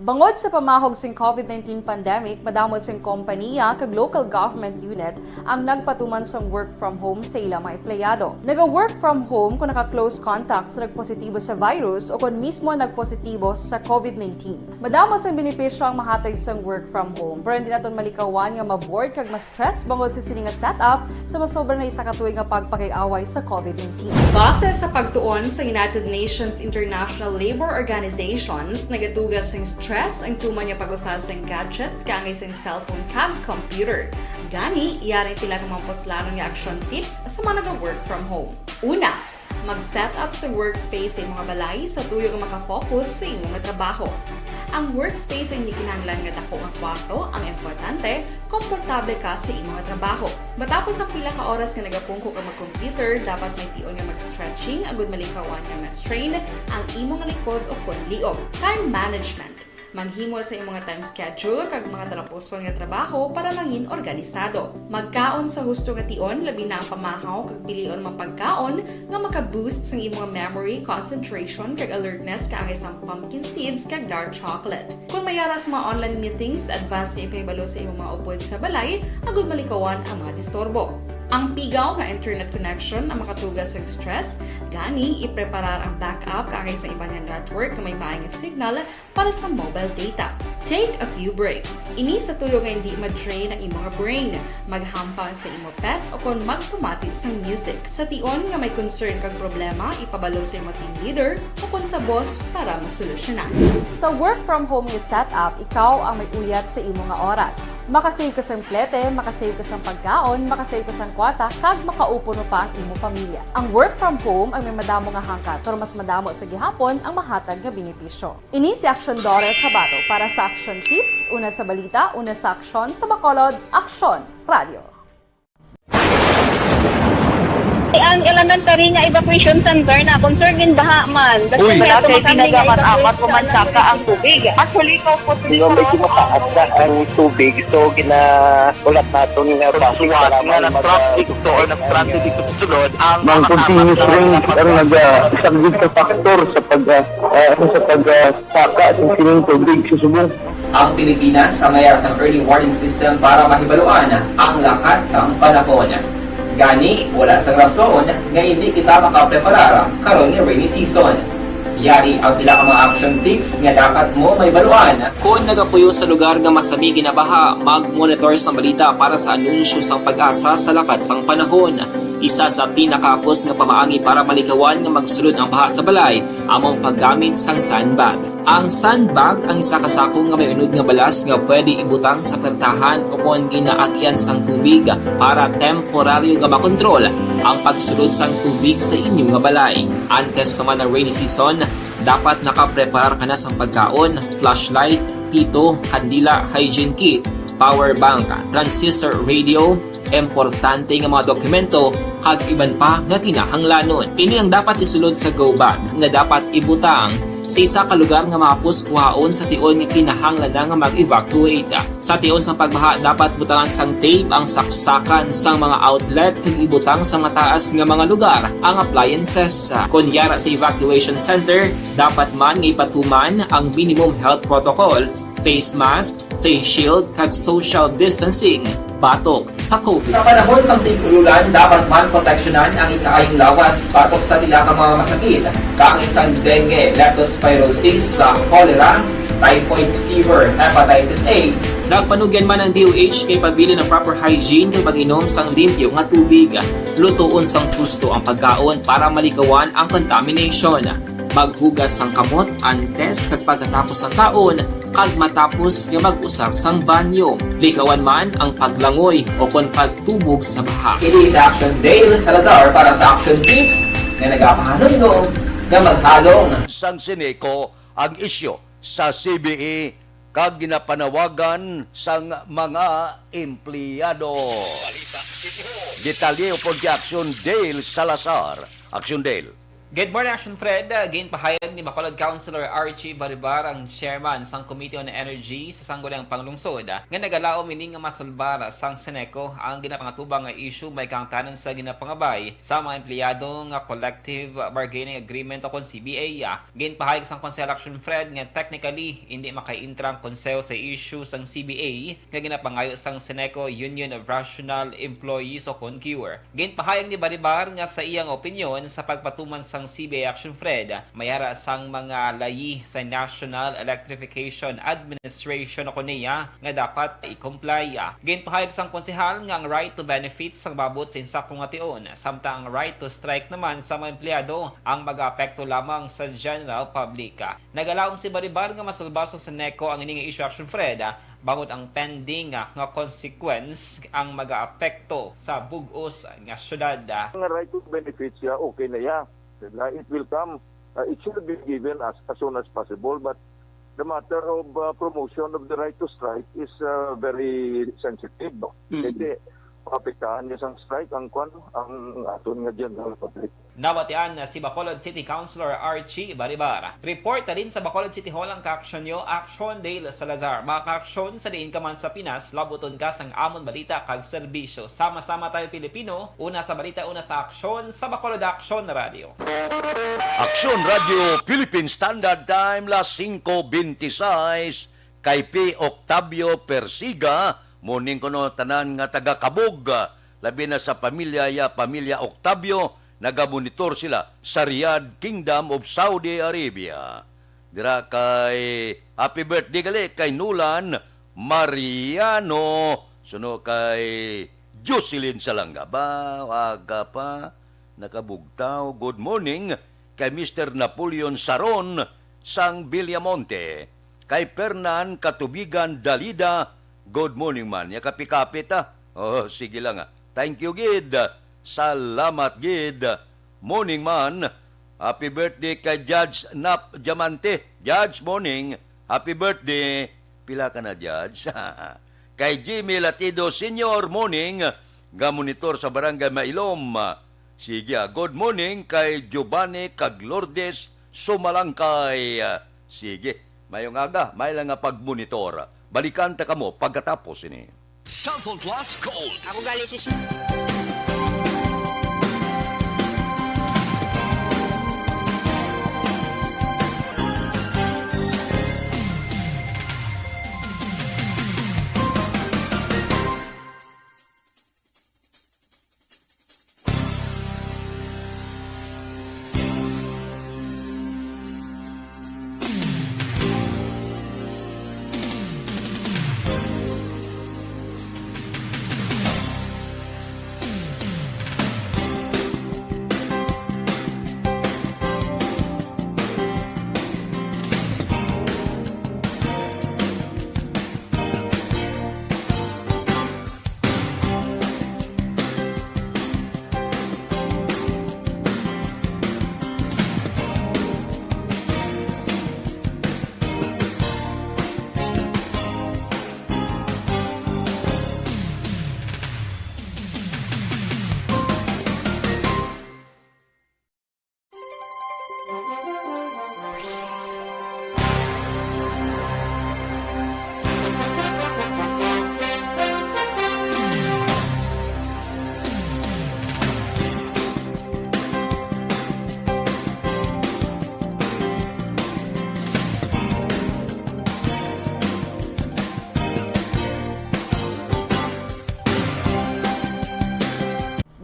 Bangod sa pamahog sing COVID-19 pandemic, madamo sing kompanya kag local government unit ang nagpatuman sang work from home sa ilang mga empleyado. Naga-work from home kung naka-close contact sa nagpositibo sa virus o kung mismo nagpositibo sa COVID-19. Madamo sang benepisyo ang mahatag sang work from home, pero hindi naton malikawan nga ma-bored kag ma-stress bangod sa sini nga setup sa masobra na isa ka tuig nga pagpakiaway sa COVID-19. Base sa pagtuon sa United Nations International Labor Organizations, nagatugas sing stress ang tuman niya pag-usar sa gadgets kangay sa cellphone kag computer. Gani, iyarin tila ng mga poslano nga action tips sa mga nag-work from home. Una, mag-set up sa workspace sa mga balay sa tuyo nga makafocus sa imong trabaho. Ang workspace ay hindi kinahanglan nga dako nga kwarto, ang importante, komportable ka sa imong trabaho. Matapos ang pila ka oras nga nagapungko ka mag-computer, dapat may tion nga mag-stretching agud malikawan nga ma-strain ang imong likod o kunliog. Time management. Manghimo sa imong mga time schedule kag mga talapuson nga trabaho para mangin organisado. Magkaon sa husto nga tion labi na ang pamahaw kag pilion mapagkaon nga maka-boost sa imong memory, concentration kag alertness kaangay sa pumpkin seeds kag dark chocolate. Kung mayara sa mga online meetings, advance sa ipahibalo sa imong mga upod sa balay, agud malikawan ang mga disturbo. Ang pigaw nga internet connection ang makatugas sa stress, gani ipreparar ang backup kaangay sa iba nga network na may maayong signal para sa mobile data. Take a few breaks. Ini sa tuyo nga hindi ma-drain ang imong brain, maghampang sa imong pet o kung magpumati sa music. Sa tion nga may concern kag problema, ipabalo sa imong team leader o kung sa boss para masolusyonan. Sa work from home nga setup, ikaw ang may uyat sa imong nga oras. Makasave ka sa plete, makasave ka sa pagkaon, makasave ka sa kwata, kag makaupo no pa ang imong pamilya. Ang work from home ay may madamo nga hangkat, pero mas madamo sa gihapon ang mahatag nga benepisyo. Ini si Action Dorel Cabato para sa Action Tips, una sa balita, una sa aksyon sa Bacolod, Aksyon Radio. Ang elementary nga evacuation center na concern din baha man. Uy, wala kasi pinagamat-amat kumansaka ang tubig. Actually, Di ba medyo mataas na ang tubig, so ulat natin nga pasuwat nga nag-traffic to or nag-traffic dito sa sulod ang continuous rain ang nag-isang sa factor sa pagsaka sa sining tubig sa subong. Ang Pilipinas sa mayar sa early warning system para mahibaluan ang lakat sa panahon. Gani, wala sa rason nga hindi kita makapreparar karon ni rainy season. Yari ang pila ka mga action tips nga dapat mo may baluan. Kung nagapuyo sa lugar nga masabi ginabaha, mag-monitor sa balita para sa anunsyo sang pag-asa sa lakat sang panahon. Isa sa pinakapos nga pamaagi para malikawan nga magsulod ang baha sa balay, among paggamit sang sandbag. Ang sandbag ang isa kasakong nga may unod nga balas nga pwede ibutang sa pertahan upon ginaagyan sang tubig para temporaryo nga makontrol ang pagsulod sang tubig sa inyong nga balay. Antes naman ng rainy season, dapat nakapreparar ka na sang pagkaon, flashlight, pito, kandila, hygiene kit, power bank, transistor radio, importante nga mga dokumento, kag iban pa nga kinahanglanon. Ini ang dapat isulod sa go bag nga dapat ibutang sa isa ka lugar nga mapus kuhaon sa tion nga kinahanglan nga mag-evacuate. Sa tion sa pagbaha dapat butangan sang tape ang saksakan sang mga outlet kag ibutang sa mataas nga mga lugar ang appliances. Kunyara sa evacuation center, dapat man nga ipatuman ang minimum health protocol, face mask, face shield kag social distancing batok sa COVID. Sa panahon sa tigululan, dapat man proteksyonan ang ikaayong lawas batok sa nila ka mga masakit. Kang isang dengue, leptospirosis, cholera, typhoid fever, hepatitis A. Nagpanugyan man ang DOH kay pabili ng proper hygiene kay pag-inom sang limpyo nga tubig. Lutuon sang gusto ang pagkaon para malikawan ang contamination. Maghugas sang kamot antes kag pagkatapos ang kaon kag matapos nga mag-usar sang banyo. Likawan man ang paglangoy o kon pagtubog sa baha. Kini sa Action Dale Salazar para sa Action Tips nga nagapahanong nga maghalong sang Sineco ang isyo sa CBE kag ginapanawagan sang mga empleyado. Detalye upon kay Action Dale Salazar. Action Dale. Good morning, Action Fred. Gain pahayag ni Bacolod Councilor Archie Baribar, ang chairman sang Committee on Energy sa Sangguniang Panglungsod, nga nagalaom ini nga masulbar sang Sineco ang ginapangatubang nga issue may kangtanan sa ginapangabay sa mga empleyado nga collective bargaining agreement o kon CBA. Gain pahayag sang Konsehal Action Fred nga technically hindi makaintrang konseho sa issue sang CBA nga ginapangayo sang Sineco Union of Rational Employees o kon CURE. Gain pahayag ni Baribar nga sa iyang opinion sa pagpatuman sang CBA Action Fred, mayara sang mga layi sa National Electrification Administration o niya nga dapat i-comply. Ginpahayag sang konsehal nga ang right to benefits sang babot sa insakong nga tion, samtang ang right to strike naman sa mga empleyado ang mag-apekto lamang sa general public. Nagalaom si Baribar nga masulbar sa Sineco ang ining issue Action Fred, bangod ang pending nga consequence ang mag-aapekto sa bugos nga syudad. Ang right to benefits okay na ya. It will come, it should be given as soon as possible, but the matter of promotion of the right to strike is very sensitive. No? Kasi apektahan niya sang strike ang aton nga general public. Nawatian na si Bacolod City Councilor Archie Baribar. Report na din sa Bacolod City Hall ang kaaksyon nyo, Action Dale Salazar. Mga kaaksyon sa diin ka man sa Pinas, labuton ka sang amon balita kag serbisyo. Sama-sama tayo Pilipino, una sa balita, una sa aksyon, sa Bacolod Action Radio. Action Radio Philippine Standard Time las 5:26 kay P. Octavio Persiga, muning kono tanan nga taga-Kabog, labi na sa pamilya Octavio, nagamonitor sila sa Riyadh, Kingdom of Saudi Arabia. Dira kay happy birthday gali kay Nulan Mariano, suno kay Jocelyn Salanga ba, waga pa, nakabugtaw. Good morning kay Mr. Napoleon Saron sang Villamonte, kay Fernan Katubigan Dalida. Good morning man, yakapikapit Oh, sige lang Thank you, Gid. Salamat, Gid. Morning man. Happy birthday kay Judge Nap Diamante. Judge, morning. Happy birthday. Pila ka na, Judge? Kay Jimmy Latido Senior, morning. Gamonitor sa Barangay Mailom. Sige, good morning kay Giovanni Caglordes Sumalangkay. Sige, mayong aga, may lang nga pagmonitor. Balikan ta kamo pagkatapos ini. Cellphone Plus Gold. Ako galing si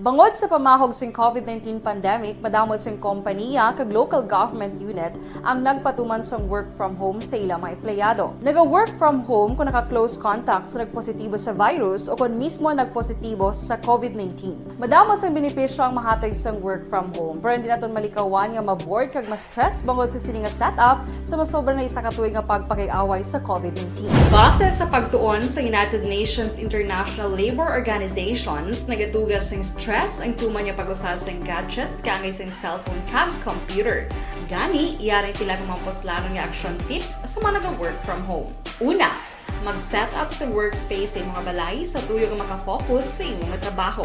Bangod sa pamahog sing COVID-19 pandemic, madamo sing kompanya kag local government unit ang nagpatuman sang work from home sa ilang mga empleyado. Naga-work from home kung naka-close contact sa nagpositibo sa virus o kung mismo nagpositibo sa COVID-19. Madamo sang benepisyo ang mahatag sang work from home, pero hindi naton malikawan nga ma-bored kag ma-stress bangod sa sini nga setup sa masobra na isa ka tuig nga pagpakiaway sa COVID-19. Base sa pagtuon sa United Nations International Labour Organizations, nagatugas sing stress ang tuman niya pag-usas ng gadgets kaangay sa cellphone kag computer. Gani, iyari tila ng mga poslano nga action tips sa mga nag-work from home. Una, mag-set up sa workspace sa imong balay sa tuyo nga makafocus sa imong trabaho.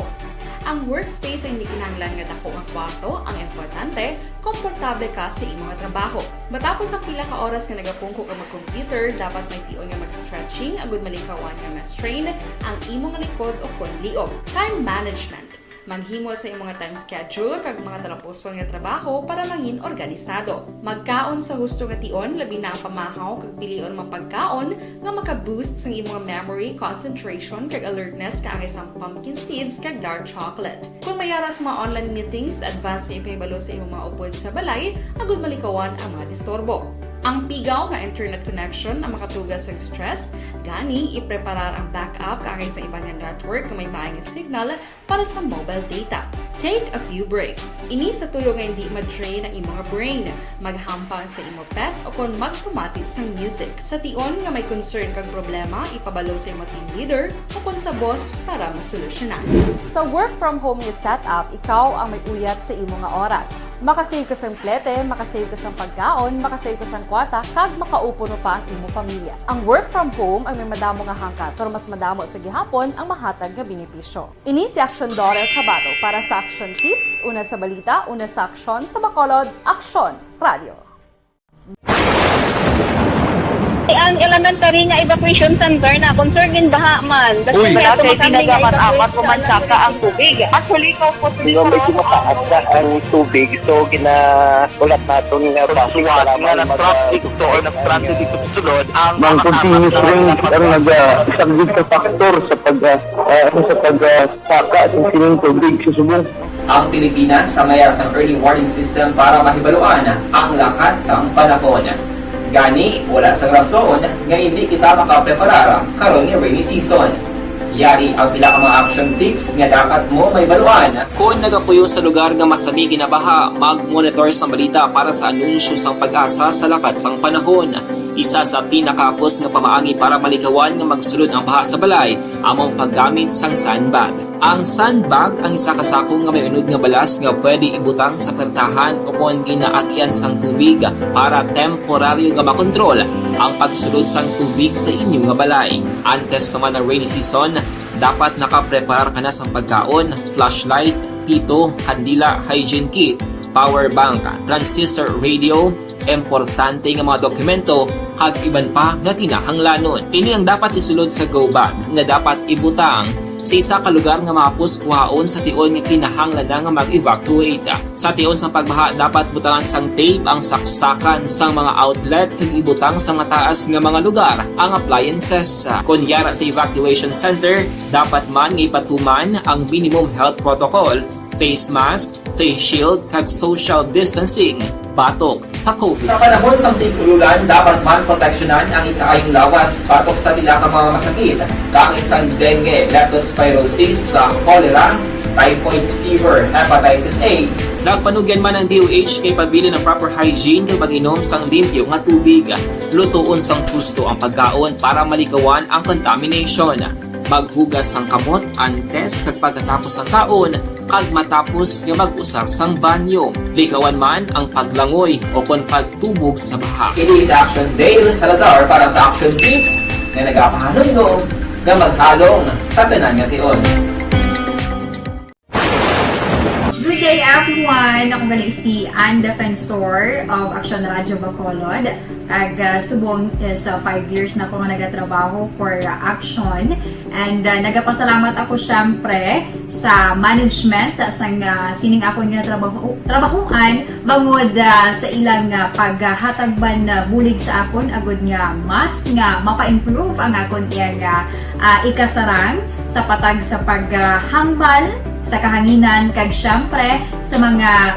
Ang workspace ay hindi kinahanglan nga dako nga kwarto, ang importante, komportable ka sa imong trabaho. Matapos ang pila ka oras nga nagapungko ka mag-computer, dapat may tion nga mag-stretching agud malikawan nga ma-strain ang imong likod o konliog. Time management. Maghimo sa imong time schedule kag mga talapuson nga trabaho para mangin organisado. Magkaon sa husto nga tion, labi na ang pamahaw kag pilion mapagkaon nga maka-boost sa imong memory, concentration kag alertness kaangay sa pumpkin seeds kag dark chocolate. Kung mayara sa mga online meetings, advance sa ipahibalo sa imong mga upod sa balay, agud malikawan ang mga disturbo. Ang pigaw nga internet connection ang makatugas sa stress, gani ipreparar ang backup kaangay sa ibang network nga may maayong signal para sa mobile data. Take a few breaks. Ini sa tuyo nga hindi ma-drain ang imong brain, maghampang sa imong pet o kung magpumatit sa music. Sa tion nga may concern kag problema, ipabalo sa imong team leader o kung sa boss para masolusyonan. Sa work from home nga setup, ikaw ang may uyat sa imong nga oras. Makasave ka sa plete, makasave ka sa pagkaon, makasave ka sa kwarta, kag makaupo no pa ang imong pamilya. Ang work from home ay may madamo nga hangkat, pero mas madamo sa gihapon ang mahatag nga benepisyo. Ini si Action Dorel Cabato para sa Action Tips, una sa balita, una sa aksyon sa Bacolod, Aksyon Radio. Ang elementary nga evacuation center na concerned din baha man. Uy, kasi pinagamat-amat kumansaka ang tubig. Actually, ikaw po Medyo mataas na ang tubig, so ginaulat natin nga Pagsuwat nga ng traffic to or nag-traffic dito sulod ang Mang continuous rin ang nag-isang sa factor sa pagsaka sa sining tubig sa subong. Ang Pilipinas sa mayas ng early warning system para mahibaluan ang lakas ng panahon. Gani, wala sa rason nga hindi kita makapreparara karon ni rainy season. Yari ang pila ka mga action tips nga dapat mo may baluan. Kung nagapuyo sa lugar nga masabi ginabaha, mag-monitor sa balita para sa anunsyo sang pag-asa sa lakat sang panahon. Isa sa pinakapos nga pamaagi para malikawan nga magsulod ang baha sa balay, among paggamit sang sandbag. Ang sandbag ang isa ka sako nga may unod nga balas nga pwede ibutang sa pertahan o kung ginaagyan sang tubig para temporaryo nga makontrol ang pagsulod sang tubig sa inyong nga balay. Antes naman ng rainy season, dapat nakaprepare ka na sa pagkaon, flashlight, pito, kandila, hygiene kit, power bank, transistor radio, importante nga mga dokumento kag iban pa nga kinahanglanon. Ini ang dapat isulod sa go bag nga dapat ibutang sa isa ka lugar nga mapus kuhaon sa tion nga kinahanglan nga mag-evacuate. Sa tion sa pagbaha dapat butangan sang tape ang saksakan sang mga outlet kag ibutang sa mga taas nga mga lugar ang appliances. Kunyara sa evacuation center, dapat man nga ipatuman ang minimum health protocol, face mask, face shield kag social distancing batok sa COVID. Sa panahon sa tig-ululan, dapat man proteksyonan ang ikaayong lawas batok sa pila ka mga masakit, kang isang dengue, leptospirosis, cholera, typhoid fever, hepatitis A. Nagpanugyan man ang DOH kay pabili ng proper hygiene kay pag-inom sang limpyo nga tubig. Lutuon sang gusto ang pagkaon para malikawan ang contamination. Maghugas sang kamot antes kag pagkatapos ang kaon kag matapos nga mag-usar sang banyo. Likawan man ang paglangoy o kon pagtubog sa baha. Kini sa Action Dale Salazar para sa Action Tips nga nagapahanundong nga maghalong sa tanan nga tion. Good day everyone! Ako gali si Ann Defensor of Action Radio Bacolod. Kag subong sa 5 years na ako nga nagatrabaho for Action. And nagapasalamat ako syempre sa management sang sining ako nga trabahuan bangod sa ilang paghatagban bulig sa akon agud nga mas nga mapa-improve ang akon iyang ikasarang sa patag sa paghambal sa kahanginan kag syempre sa mga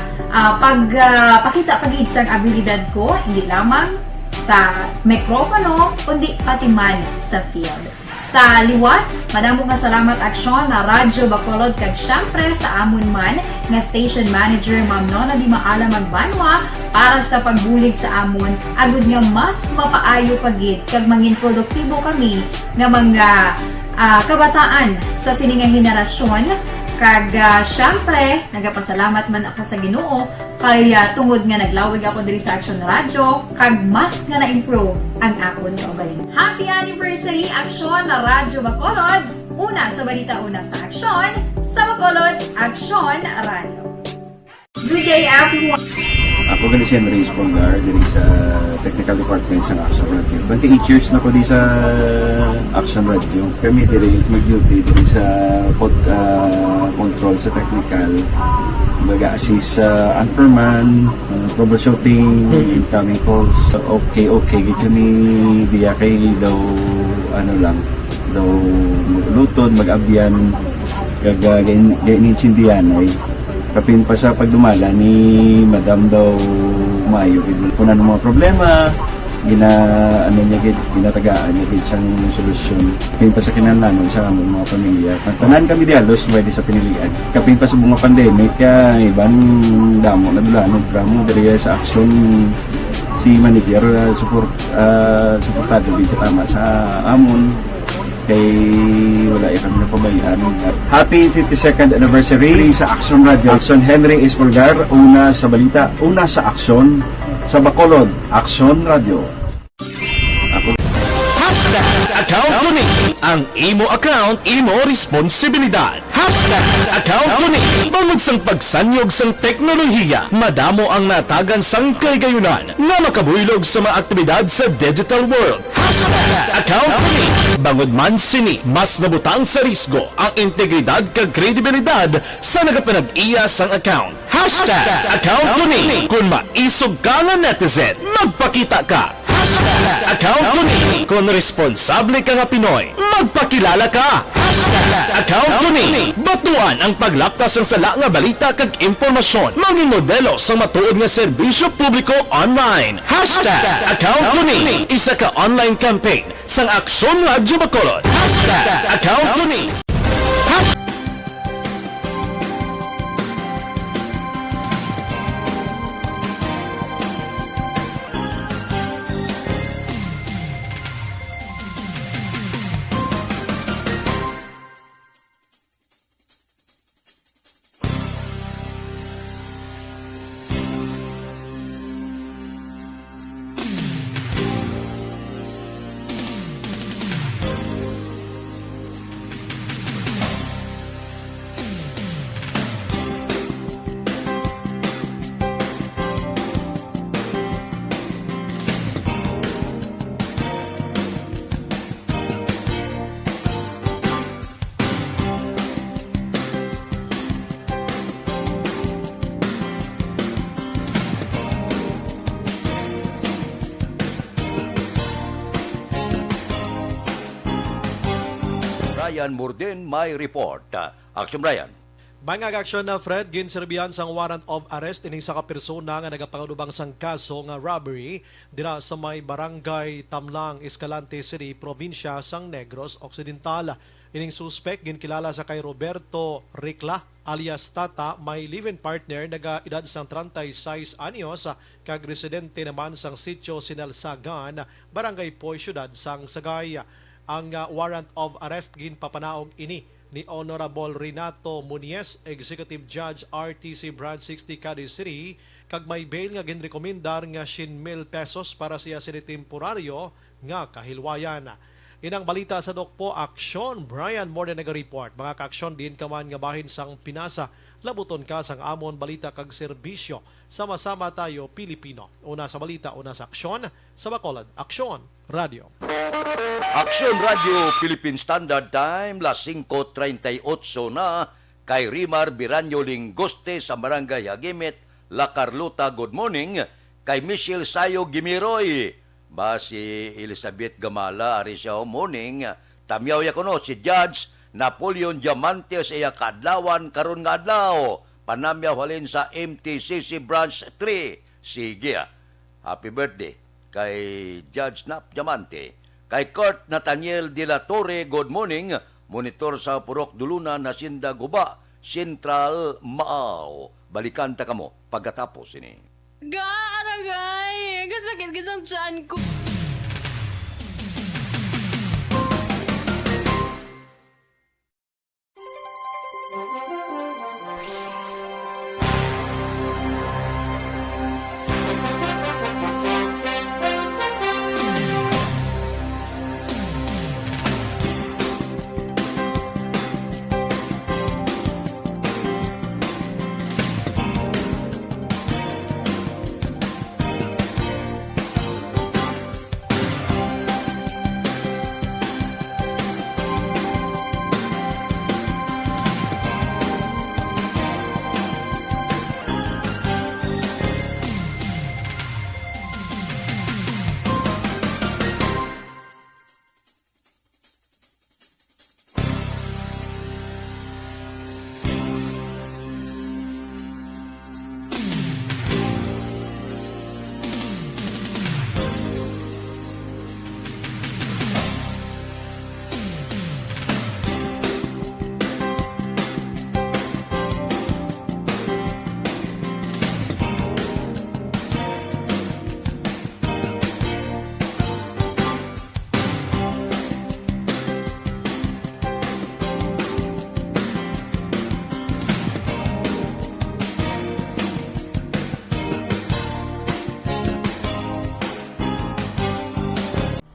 pagpakita pagid sang abilidad ko hindi lamang sa mikropono kundi pati man sa field. Sa liwat, madamo nga salamat Aksyon na Radyo Bacolod kag syempre sa amon man nga station manager Ma'am Nona Di Maala Magbanwa para sa pagbulig sa amon agud nga mas mapaayo pagid kag mangin produktibo kami nga mga kabataan sa sininga henerasyon. Kag syempre, nagapasalamat man ako sa Ginoo kay tungod nga naglawig ako diri sa Action Radio kag mas nga na-improve ang akon nga ugaling. Happy anniversary Action na Radyo Bacolod! Una sa balita, una sa Action, sa Bacolod, Action Radio. Good day everyone! Ako gali si Henry Espongar diri sa Technical Department sa Action Radio. 28 years na ko di sa Action Radio. Kami diri mag-duty diri sa control sa technical. Mag-assist sa anchorman, troubleshooting, incoming calls. Okay. Gito ni diya kay daw daw lutod, mag-abyan, ganinsindihan ay kapin pa sa pagdumala ni Madam daw Mayo punan ng mga problema ginatagaan niya gid sang solusyon kapin pa sa kinahanglan sa among mga pamilya tanan kami dialos pwede sa pinilian kapin pa sa mga pandemic iban damo na dulanon programo diri sa Action si manager suportado gid tama sa amon kay wala kami napabayaan. Happy 52nd anniversary sa Action Radio. Action Henry Espolgar, una sa balita, una sa Action, sa Bacolod, Action Radio. Account ko ni ang imo account, imo responsibilidad. Account ko ni bangod sang pagsanyog sang teknolohiya, madamo ang natagan sang kaygayunan nga makabuylog sa mga aktibidad sa digital world. Account ko ni bangod man sini mas nabutang sa risgo ang integridad kag kredibilidad sa nagapanag-iya sang account. Account ko ni kung maisog ka nga netizen, magpakita ka. Account ko ni kung responsable ka nga Pinoy, magpakilala ka. Account ko ni batuan ang paglaptas ng sala nga balita kag impormasyon, maging modelo sa matuod nga serbisyo publiko online. Account ko ni isa ka online campaign sang Aksyon Radio Bacolod. Account ko ni Brian Morden may report. Action Brian. Mga aksyon na Fred, ginserbihan sang warrant of arrest ining sa kapersona nga nagapangudubang sang kaso nga robbery dira sa may barangay Tamlang, Escalante City, probinsya sang Negros Occidental. Ining suspect ginkilala sa kay Roberto Ricla alias Tata, may live-in partner naga-edad sang 36 anyos kag residente naman sang sitio Sinalsagan, barangay Poy, syudad sang Sagay. Ang warrant of arrest ginpapanaog ini ni Honorable Renato Muniez, Executive Judge RTC Branch 60 Cadiz City, kag may bail nga ginrekomendar nga 100,000 pesos para siya sinitemporaryo nga kahilwayan. Inang balita sa Dokpo Aksyon, Brian Morden nag-report. Mga ka-aksyon din kaman nga bahin sang Pinasa, labuton ka sang amon balita kag serbisyo. Sama-sama tayo Pilipino. Una sa balita, una sa aksyon, sa Bacolod, Aksyon Radio. Aksyon Radio Philippine Standard Time, las 5:38 na, kay Rimar Biranyo Lingoste sa Barangay Agimit, La Carlota, good morning. Kay Michelle Sayo Gimiroy, ba si Elizabeth Gamala, ari siya morning. Tamyaw ya kuno si Judge Napoleon Diamante sa iya kadlawan karon nga adlaw. Panamyaw halin sa MTCC Branch 3. Sige. Happy birthday kay Judge Nap Diamante. Kay Kurt Nathaniel de la Torre, good morning. Monitor sa Purok Dulunan, Hacienda Guba, Central Maaw. Balikan ta kamo pagkatapos ini. Aragay! Kasakit kisang tiyan ko.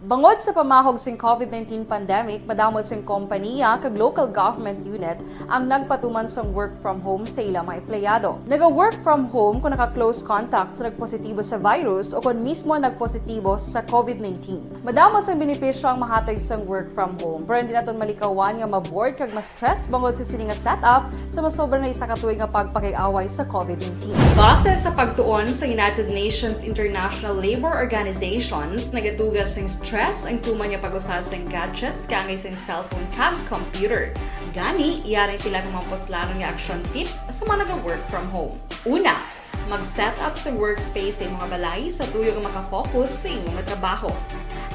Bangod sa pamahog sing COVID-19 pandemic, madamo sing kompanya kag local government unit ang nagpatuman sang work from home sa ilang mga empleyado. Naga-work from home kung naka-close contact sa nagpositibo sa virus o kung mismo nagpositibo sa COVID-19. Madamo sang benepisyo ang mahatag sang work from home, pero hindi naton malikawan nga ma-bored kag ma-stress bangod sa sini nga setup sa masobra na isa ka tuig nga pagpakiaway sa COVID-19. Base sa pagtuon sa United Nations International Labour Organizations, nagatugas sing stress ang tuman niya pag-usar sa gadgets kangay sa cellphone kag computer. Gani, iyaring pila ng mga poslano nga action tips sa mga nag-work from home. Una, mag-set up sa workspace sa mga balay sa tuyo nga makafocus sa imong trabaho.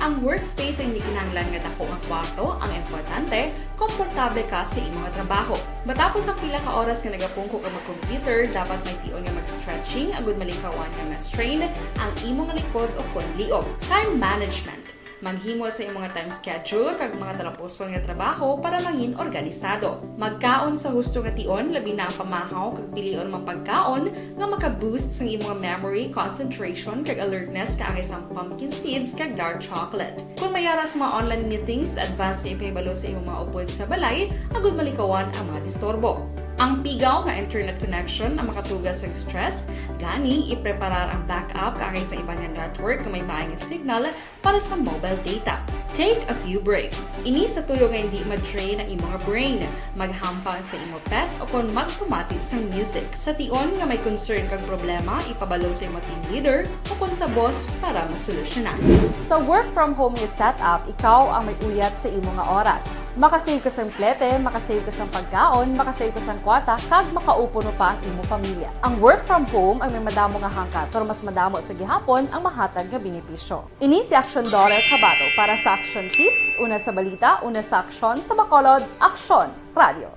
Ang workspace ay hindi kinahanglan nga dako nga kwarto, ang importante, komportable ka sa imong trabaho. Matapos ang pila ka oras nga nagapungko ka mag-computer, dapat may tion nga mag-stretching agud malikawan nga ma-strain ang imong likod o konliog. Time management. Maghimo sa imong time schedule kag mga talapuson nga trabaho para maging organisado. Magkaon sa husto nga tion, labi na ang pamahaw kag pilion mang pagkaon nga maka-boost sa imong memory, concentration kag alertness kaangay sang pumpkin seeds kag dark chocolate. Kung mayara sa mga online meetings, advance sa ipahibalo sa imong mga upod sa balay, agud malikawan ang mga disturbo. Ang pigaw nga internet connection na makatugas sa stress, gani ipreparar ang backup kakay sa ibang nga network na may maayong signal para sa mobile data. Take a few breaks. Ini sa tuyo nga hindi mag-drain ang imong brain, maghampang sa imo pet o kung magpumatit sa music. Sa tion nga may concern kag problema, ipabalo sa imo team leader o kung sa boss para masolusyonan. Sa work from home nga setup, ikaw ang may uyat sa imo nga oras. Makasave ka sa plete, makasave ka sa pagkaon, makasave ka sa kwata, kag makaupo no pa ang imo pamilya. Ang work from home ay may madamo nga hangkat, pero mas madamo sa gihapon ang mahatag nga benepisyo. Ini si Action Daughter Cabato para sa Action Tips, una sa balita, una sa aksyon sa Bacolod, Action Radio.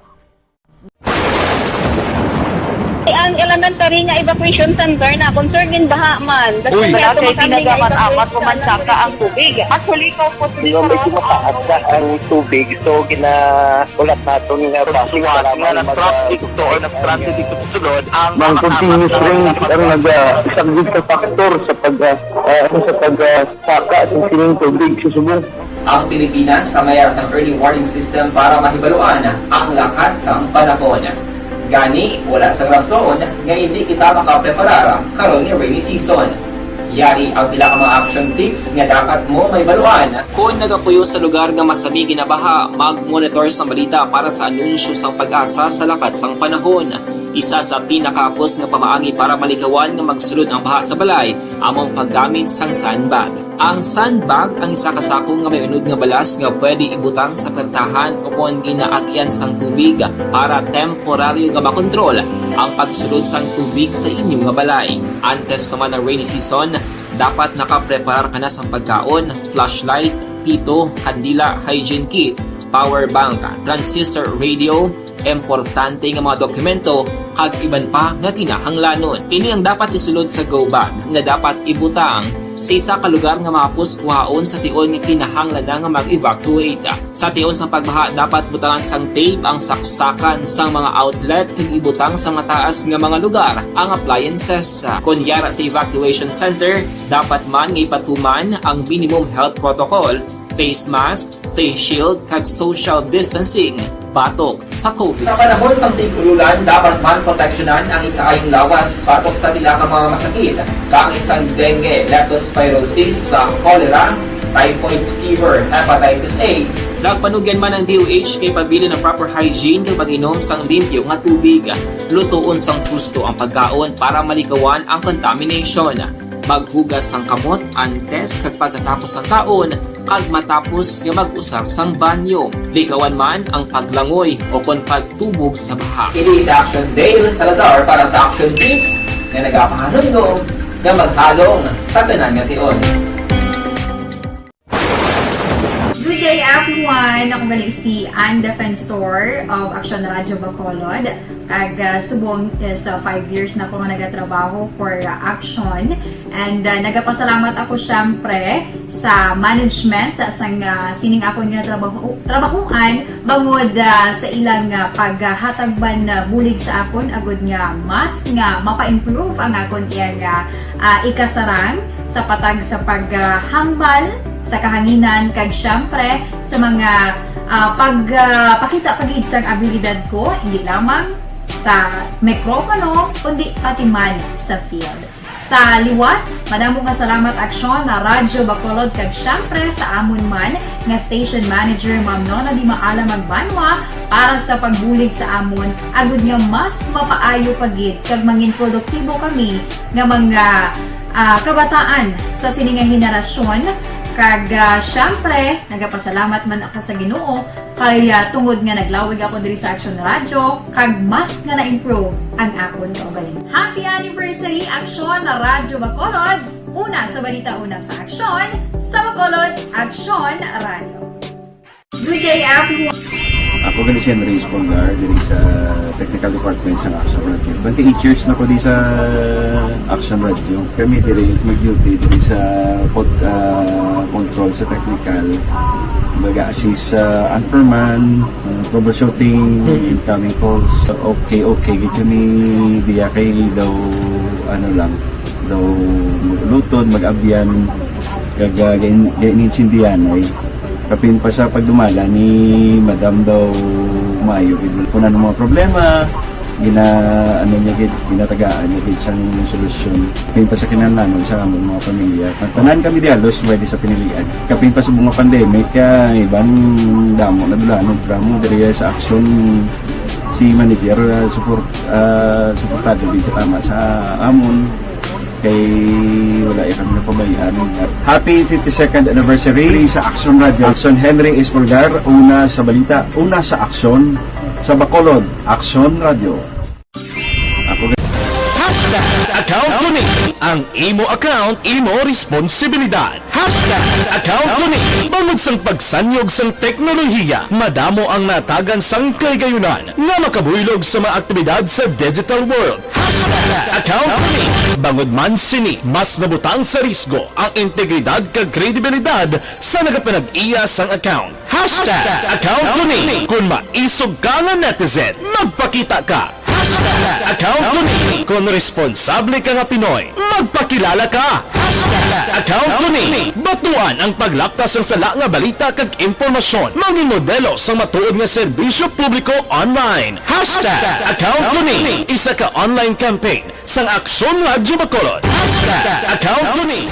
Ang elementary nga evacuation center na concern din baha man. Uy, kay pinagamat-amat pumansaka ang tubig. Actually, ikaw po Hindi mo medyo mataas na ang tubig. So, ulat natin nga pasuwat nga ng traffic to or ng-traffic dito sunod. Ang continuous rain ang isang good factor sa pagsaka sa sining tubig sa Subo. Ang Pilipinas sa mayroon sa early warning system para mahibaluan ang lakas ng panahon. Gani, wala sa rason nga hindi kita makapreparar karon ni rainy season. Yari ang pila ka mga action tips nga dapat mo may baluan. Kung nagapuyo sa lugar nga masabi ginabaha, mag-monitor sa balita para sa anunsyo sang pag-asa sa lakas ng panahon. Isa sa pinakapos nga pamaagi para malikawan nga magsulod ang baha sa balay, among paggamit sang sandbag. Ang sandbag ang isa kasako nga may unod nga balas nga pwede ibutang sa pertahan o kung ginaagyan sang tubig para temporaryo nga makontrol ang pagsulod sang tubig sa inyong nga balay. Antes naman ng rainy season, dapat nakapreparar ka na sang pagkaon, flashlight, pito, kandila, hygiene kit, power bank, transistor radio, importante nga mga dokumento kag iban pa nga kinahanglanon. Ini ang dapat isulod sa go bag nga dapat ibutang sa isa ka lugar nga mapus kuhaon sa tion nga kinahanglan nga mag-evacuate. Sa tion sa pagbaha dapat butangan sang tape ang saksakan sang mga outlet kag ibutang sa mataas nga mga lugar ang appliances. Kunyara sa evacuation center, dapat man nga ipatuman ang minimum health protocol, face mask, face shield kag social distancing batok sa COVID. Sa panahon sa tigululan, dapat man proteksyonan ang ikaayong lawas batok sa pila ka mga masakit. Kang isang dengue, leptospirosis, cholera, typhoid fever, hepatitis A. Nagpanugyan man ang DOH kay pabili ng proper hygiene kay pag-inom sang limpyo nga tubig. Lutuon sang gusto ang pagkaon para malikawan ang contamination. Maghugas sang kamot antes kag pagkatapos ang kaon kag matapos nga mag-usar sang banyo. Likawan man ang paglangoy o kon pagtubog sa baha. It is Action Dale Salazar para sa Action Tips na nagapahanundong nga maghalong sa tanan nga tion. Good day everyone! Ako balik si Ann Defensor of Action Radio Bacolod. Kag subong sa 5 years na ako nga nagatrabaho for Action. And nagapasalamat ako syempre sa management sang sining ako nga trabahuan bangod sa ilang paghatagban bulig sa akon agud nga mas nga mapa-improve ang akon iyang ikasarang sa patag sa paghambal sa kahanginan kag syempre sa mga pakita pagid sang abilidad ko hindi lamang sa mikropono kundi pati man sa field. Sa liwat, madamo nga salamat Aksyon na Radyo Bacolod kag syempre sa amon man nga station manager Ma'am Nona Di Maala Magbanwa para sa pagbulig sa amon agud nga mas mapaayo pagid kag mangin produktibo kami nga mga kabataan sa sining nga henerasyon. Kag syempre, nagapasalamat man ako sa Ginoo kay tungod nga naglawig ako diri sa Action Radio kag mas nga na-improve ang akon kaugalingon. Happy anniversary Action na Radyo Bacolod! Una sa balita, una sa aksyon, sa Bacolod, Action Radio. Good day everyone! Ako gani si Henry Espolgar diri sa Technical Department sa Action Radio. 28 years na ko di sa Action Radio. Kami diri mag-duty diri sa control sa technical. Mag-assist sa anchorman, troubleshooting, incoming calls. Okay, gito ni diya kay daw daw maglutod, mag-abyan, gagain-insindihan ay kapin pa sa pagdumala ni Madam daw maayo gid punan ng mga problema ginatagaan niya gid sang solusyon kapin pa sa kinahanglan sa among mga pamilya. Tanan kami dialos pwede sa pinilian. Kapin pa sa mga pandemic ibang damo na dulanon programo diri sa action si manager suportado dito tama sa amon kay wala kami napabayaan. Happy 52nd anniversary sa Action Radio. Action Henry Espolgar, una sa balita, una sa aksyon sa Bacolod. Action Radio. Account ko ni ang imo account, imo responsibilidad. Account ko ni bangod sang pagsanyog sang teknolohiya, madamo ang natagan sang kaygayunan nga makabuylog sa mga aktibidad sa digital world. Account ko ni bangod man sini mas nabutang sa risgo ang integridad kag kredibilidad sa nagapinag-iya sang account. Account ko ni kung maisog ka nga netizen, magpakita ka. Account ko ni kung responsable ka nga Pinoy, magpakilala ka. Account ko ni batuan ang paglaptas ng sala nga balita kag impormasyon, maging modelo sa matuod nga serbisyo publiko online. Account ko ni isa ka online campaign sang Aksyon Radyo Bacolod. Account ko ni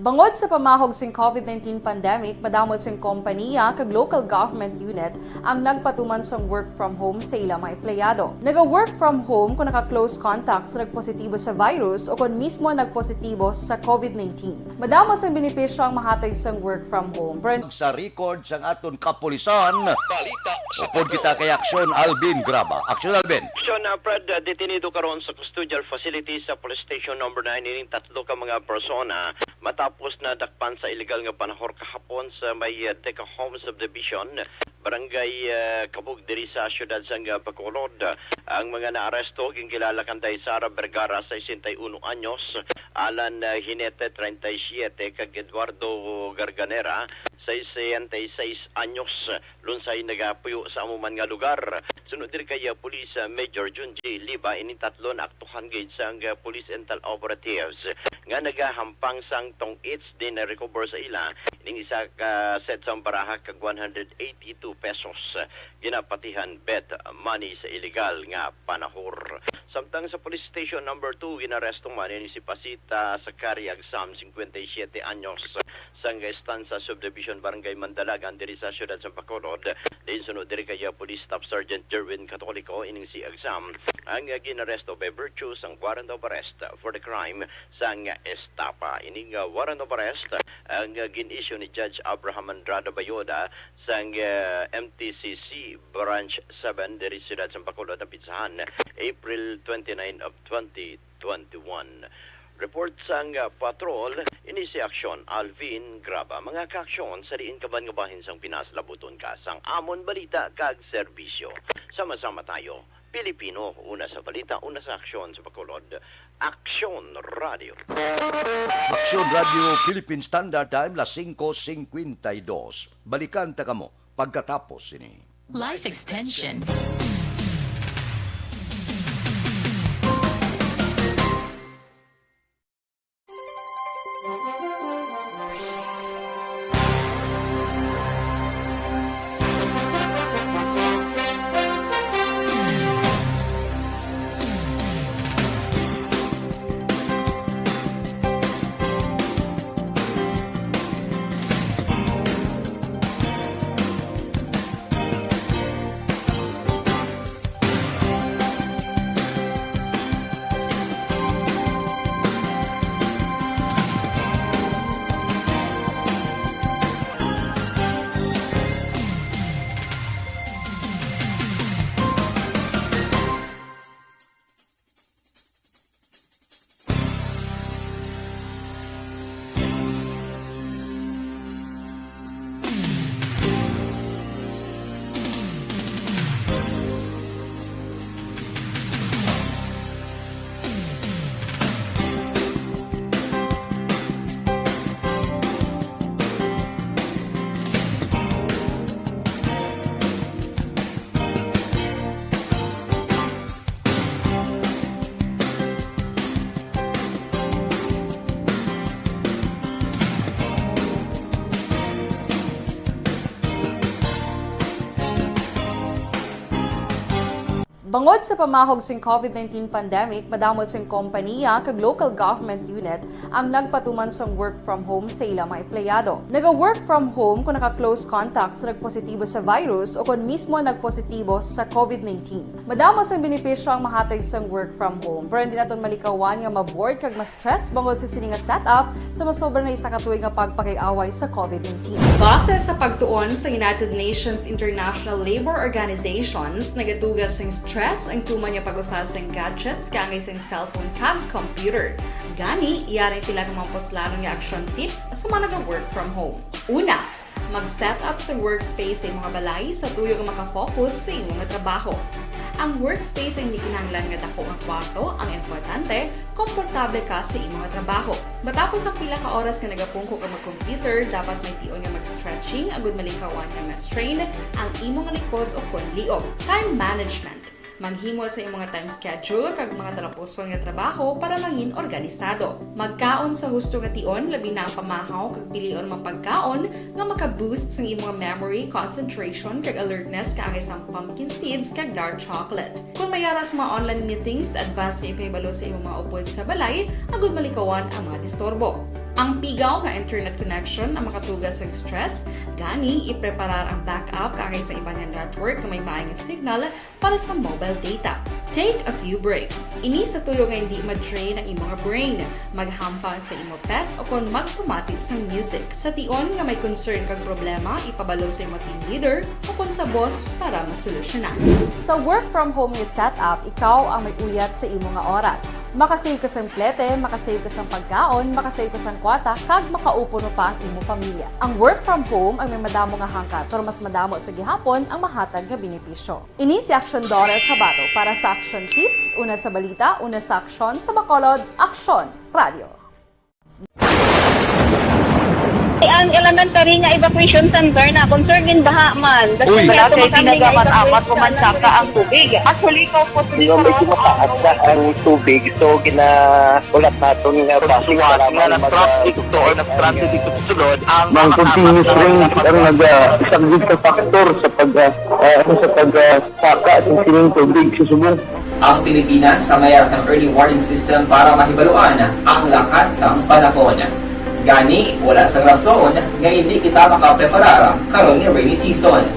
Bangod sa pamahog sing COVID-19 pandemic, madamo sing kompanya kag local government unit ang nagpatuman sang work from home sa ilang mga empleyado. Naga-work from home kung naka-close contacts na nagpositibo sa virus o kung mismo nagpositibo sa COVID-19. Madamo sang benepisyo ang mahatag sang work from home. Sa record sang aton kapulisan, balita upod kita kay Aksyon Alvin Graba. Aksyon Alvin. Aksyon Fred, detenido karon sa custodial facility sa police station number 9 ining tatlo ka mga persona matapos na dakpan sa illegal nga panahor kahapon sa may Deca Home Subdivision, barangay Kabug diri sa siyudad sang Bacolod. Ang mga naaresto ginkilala kanday Sara Vergara 61 anyos, Alan Hinete 37 kag Eduardo Garganera 66 anyos, lunsay nagapuyo sa amuman nga lugar. Sunod diri kay Police Major Junji Liba ining tatlo na aktuhan gid sang Police Intel Operatives nga nagahampang sang tong each din na recover sa ila ining isa ka set sang baraha kag 182 pesos ginapatihan bet money sa illegal nga panahor. Samtang sa police station number 2 ginaresto man ni si Pasita Sakari Agsam 57 anyos sang Estanza Subdivision Barangay Mandalagan diri sa siyudad sa Bacolod. Din sunod diri kay Police Staff Sergeant Jerwin Catolico ining si Agsam ang ginaresto by virtue sang warrant of arrest for the crime sang estapa. Ining warrant of arrest ang gin-issue ni Judge Abraham Andrada Bayoda sang MTCC Branch 7 diri siyudad sa Bacolod na Pitsahan April 29 of 2021. Report sang patrol, ini si Aksyon Alvin Graba. Mga kaaksyon sa diin kaban nga bahin sang Pinas labuton ka sang amon balita kag serbisyo. Sama-sama tayo, Pilipino, una sa balita, una sa aksyon sa Bacolod. Aksyon Radio. Aksyon Radio Philippine Standard Time las 5:52. Balikan ta kamo pagkatapos ini. Life Extension. Bangod sa pamahog sing COVID-19 pandemic, madamo sing kompanya kag local government unit ang nagpatuman sang work from home sa ilang mga empleyado. Naga-work from home kung naka-close contacts na nagpositibo sa virus o kung mismo nagpositibo sa COVID-19. Madamo sang benepisyo ang mahatag sang work from home, pero hindi naton malikawan nga ma-bored kag ma-stress bangod sa sini nga setup sa masobra na isa ka tuig nga pagpakiaway sa COVID-19. Base sa pagtuon sa United Nations International Labour Organizations, nagatugas sing stress ang tuman niya pag-usas ng gadgets kangay sa cellphone kag computer. Gani, iyari tila ng mga poslanong nga action tips sa mga nag-work from home. Una, mag-set up sa workspace sa mga balay sa tuyo nga makafocus sa imong trabaho. Ang workspace ay hindi kinahanglan nga dako ang kwarto, ang importante, komportable ka sa imong trabaho. Matapos ang pila ka oras nga nagapungko ka mag-computer, dapat may tion nga mag-stretching agud malikawan nga ma-strain ang imong likod o konliog. Time management. Maghimo sa imong time schedule kag mga talapuson nga trabaho para mangin organisado. Magkaon sa husto nga tion, labi na ang pamahaw kag pilion mang pagkaon nga maka-boost sa imong memory, concentration kag alertness kaagay sa pumpkin seeds kag dark chocolate. Kung mayara sa mga online meetings, advance sa ipahibalo sa imong mga upod sa balay, agud malikawan ang mga disturbo. Ang pigaw nga internet connection ang makatugas sa stress, gani ipreparar ang backup kaagay sa ibang network na may maayong signal para sa mobile data. Take a few breaks. Ini sa tuyo nga hindi ma-drain ang imong brain, maghampang sa imong pet o kung magpumatit sa music. Sa tion nga may concern kag problema, ipabalo sa imong team leader o kung sa boss para masolusyonan. Sa work from home nga setup, ikaw ang may uyat sa imong nga oras. Makasave ka sa plete, makasave ka sa pagkaon, makasave ka sa kwata, kag makaupo no pa ang imong pamilya. Ang work from home ay may madamo nga hangkat, pero mas madamo sa gihapon ang mahatag nga benepisyo. Ini si Action Daughter Cabato para sa Action Tips, una sa balita, una sa aksyon sa Bacolod, Action Radio. Ang elementary nga evacuation center na concern din baha man. Uy, kaya kasi pinagamat-amat kumansaka ang tubig. Actually, ikaw po Medyo mataas na ang tubig, so ulat natin nga passing para traffic to or nag-traffic dito sa sulod ang Mang continuous rain ang isang good factor sa pagsaka ng sining tubig sa subong. Ang Pilipinas sa mayroon sa early warning system para mahibaluan ang lakas ng panahon. Gani, wala sa rason nga hindi kita makapreparar karon ni rainy season.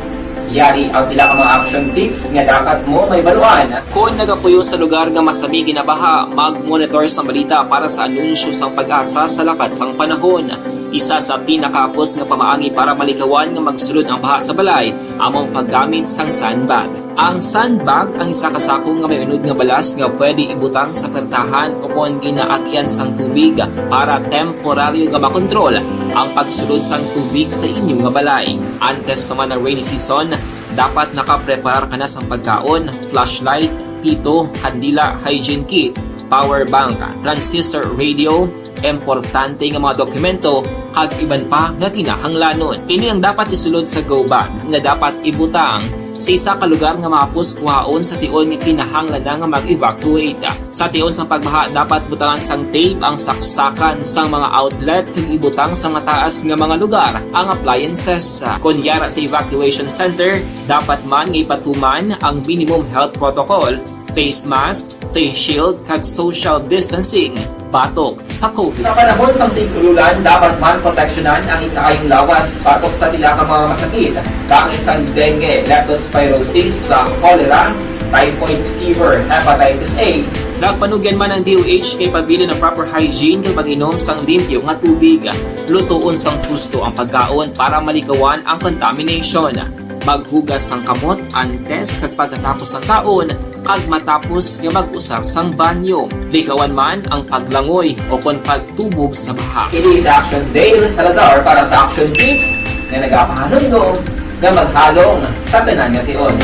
Yari ang pila ka mga action tips nga dapat mo may baluan. Kung nagapuyo sa lugar nga masabi ginabaha, mag-monitor sa balita para sa anunsyo sang pag-asa sa lakat sang panahon. Isa sa pinakapos nga pamaagi para malikawan nga magsulod ang baha sa balay, among paggamit sang sandbag. Ang sandbag ang isa ka sako nga may unod nga balas nga pwede ibutang sa pertahan o kung ginaagyan sang tubig para temporaryo nga makontrol ang pagsulod sang tubig sa inyong nga balay. Antes naman ng rainy season, dapat nakapreparar ka na sang pagkaon, flashlight, pito, kandila, hygiene kit, power bank, transistor radio, importante nga mga dokumento, kag iban pa nga kinahanglanon. Ini ang dapat isulod sa go bag nga dapat ibutang sa isa ka lugar nga mapus kuhaon sa tion nga kinahanglan nga mag-evacuate. Sa tion sang pagbaha dapat butangan sang tape ang saksakan sang mga outlet kag ibutang sa mataas nga mga lugar ang appliances. Kunyara sa evacuation center, dapat man nga ipatuman ang minimum health protocol, face mask, face shield kag social distancing batok sa COVID. Sa panahon sa tigululan, dapat man proteksyonan ang ikaayong lawas batok sa pila ka mga masakit, kang isang dengue, leptospirosis, cholera, typhoid fever, hepatitis A. Nagpanugyan man ang DOH kay pabili ng proper hygiene kay pag-inom sang limpyo nga tubig. Lutuon sang gusto ang pagkaon para malikawan ang contamination. Maghugas sang kamot antes kag pagkatapos ang kaon, kag matapos nga mag-usar sang banyo. Likawan man ang paglangoy o kon pagtubog sa baha. Kini sa Action Dale Salazar para sa Action Tips nga nagapahanundong nga maghalong sa tanan nga tion.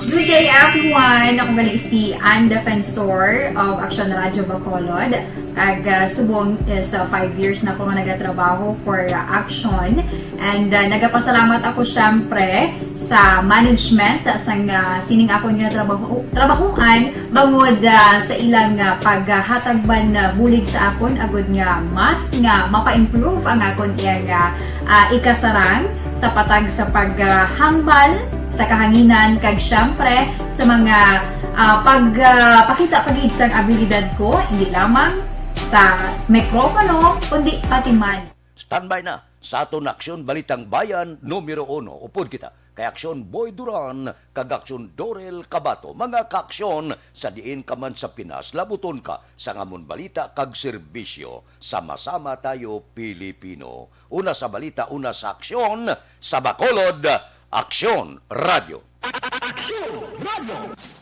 Good day everyone! Ako balik si Ann Defensor of Action Radio Bacolod. Kag subong sa 5 years na ako nga nagatrabaho for Action. And nagapasalamat ako syempre sa management sang sining ako nga trabahuan bangod sa ilang paghatagban bulig sa akon agud nga mas nga mapa-improve ang akon nga ikasarang sa patag sa paghambal sa kahanginan kag syempre sa mga pagpakita pagid sang abilidad ko hindi lamang sa mikropono kundi pati man. Standby na sa aton Aksyon Balitang Bayan numero 1. Upod kita kay Aksyon Boy Duran kag Aksyon Dorel Cabato. Mga kaaksyon sa diin ka man sa Pinas, labuton ka sa ngamon balita kag serbisyo. Sama-sama tayo Pilipino. Una sa balita, una sa aksyon sa Bacolod, Aksyon Radio. Aksyon Radio.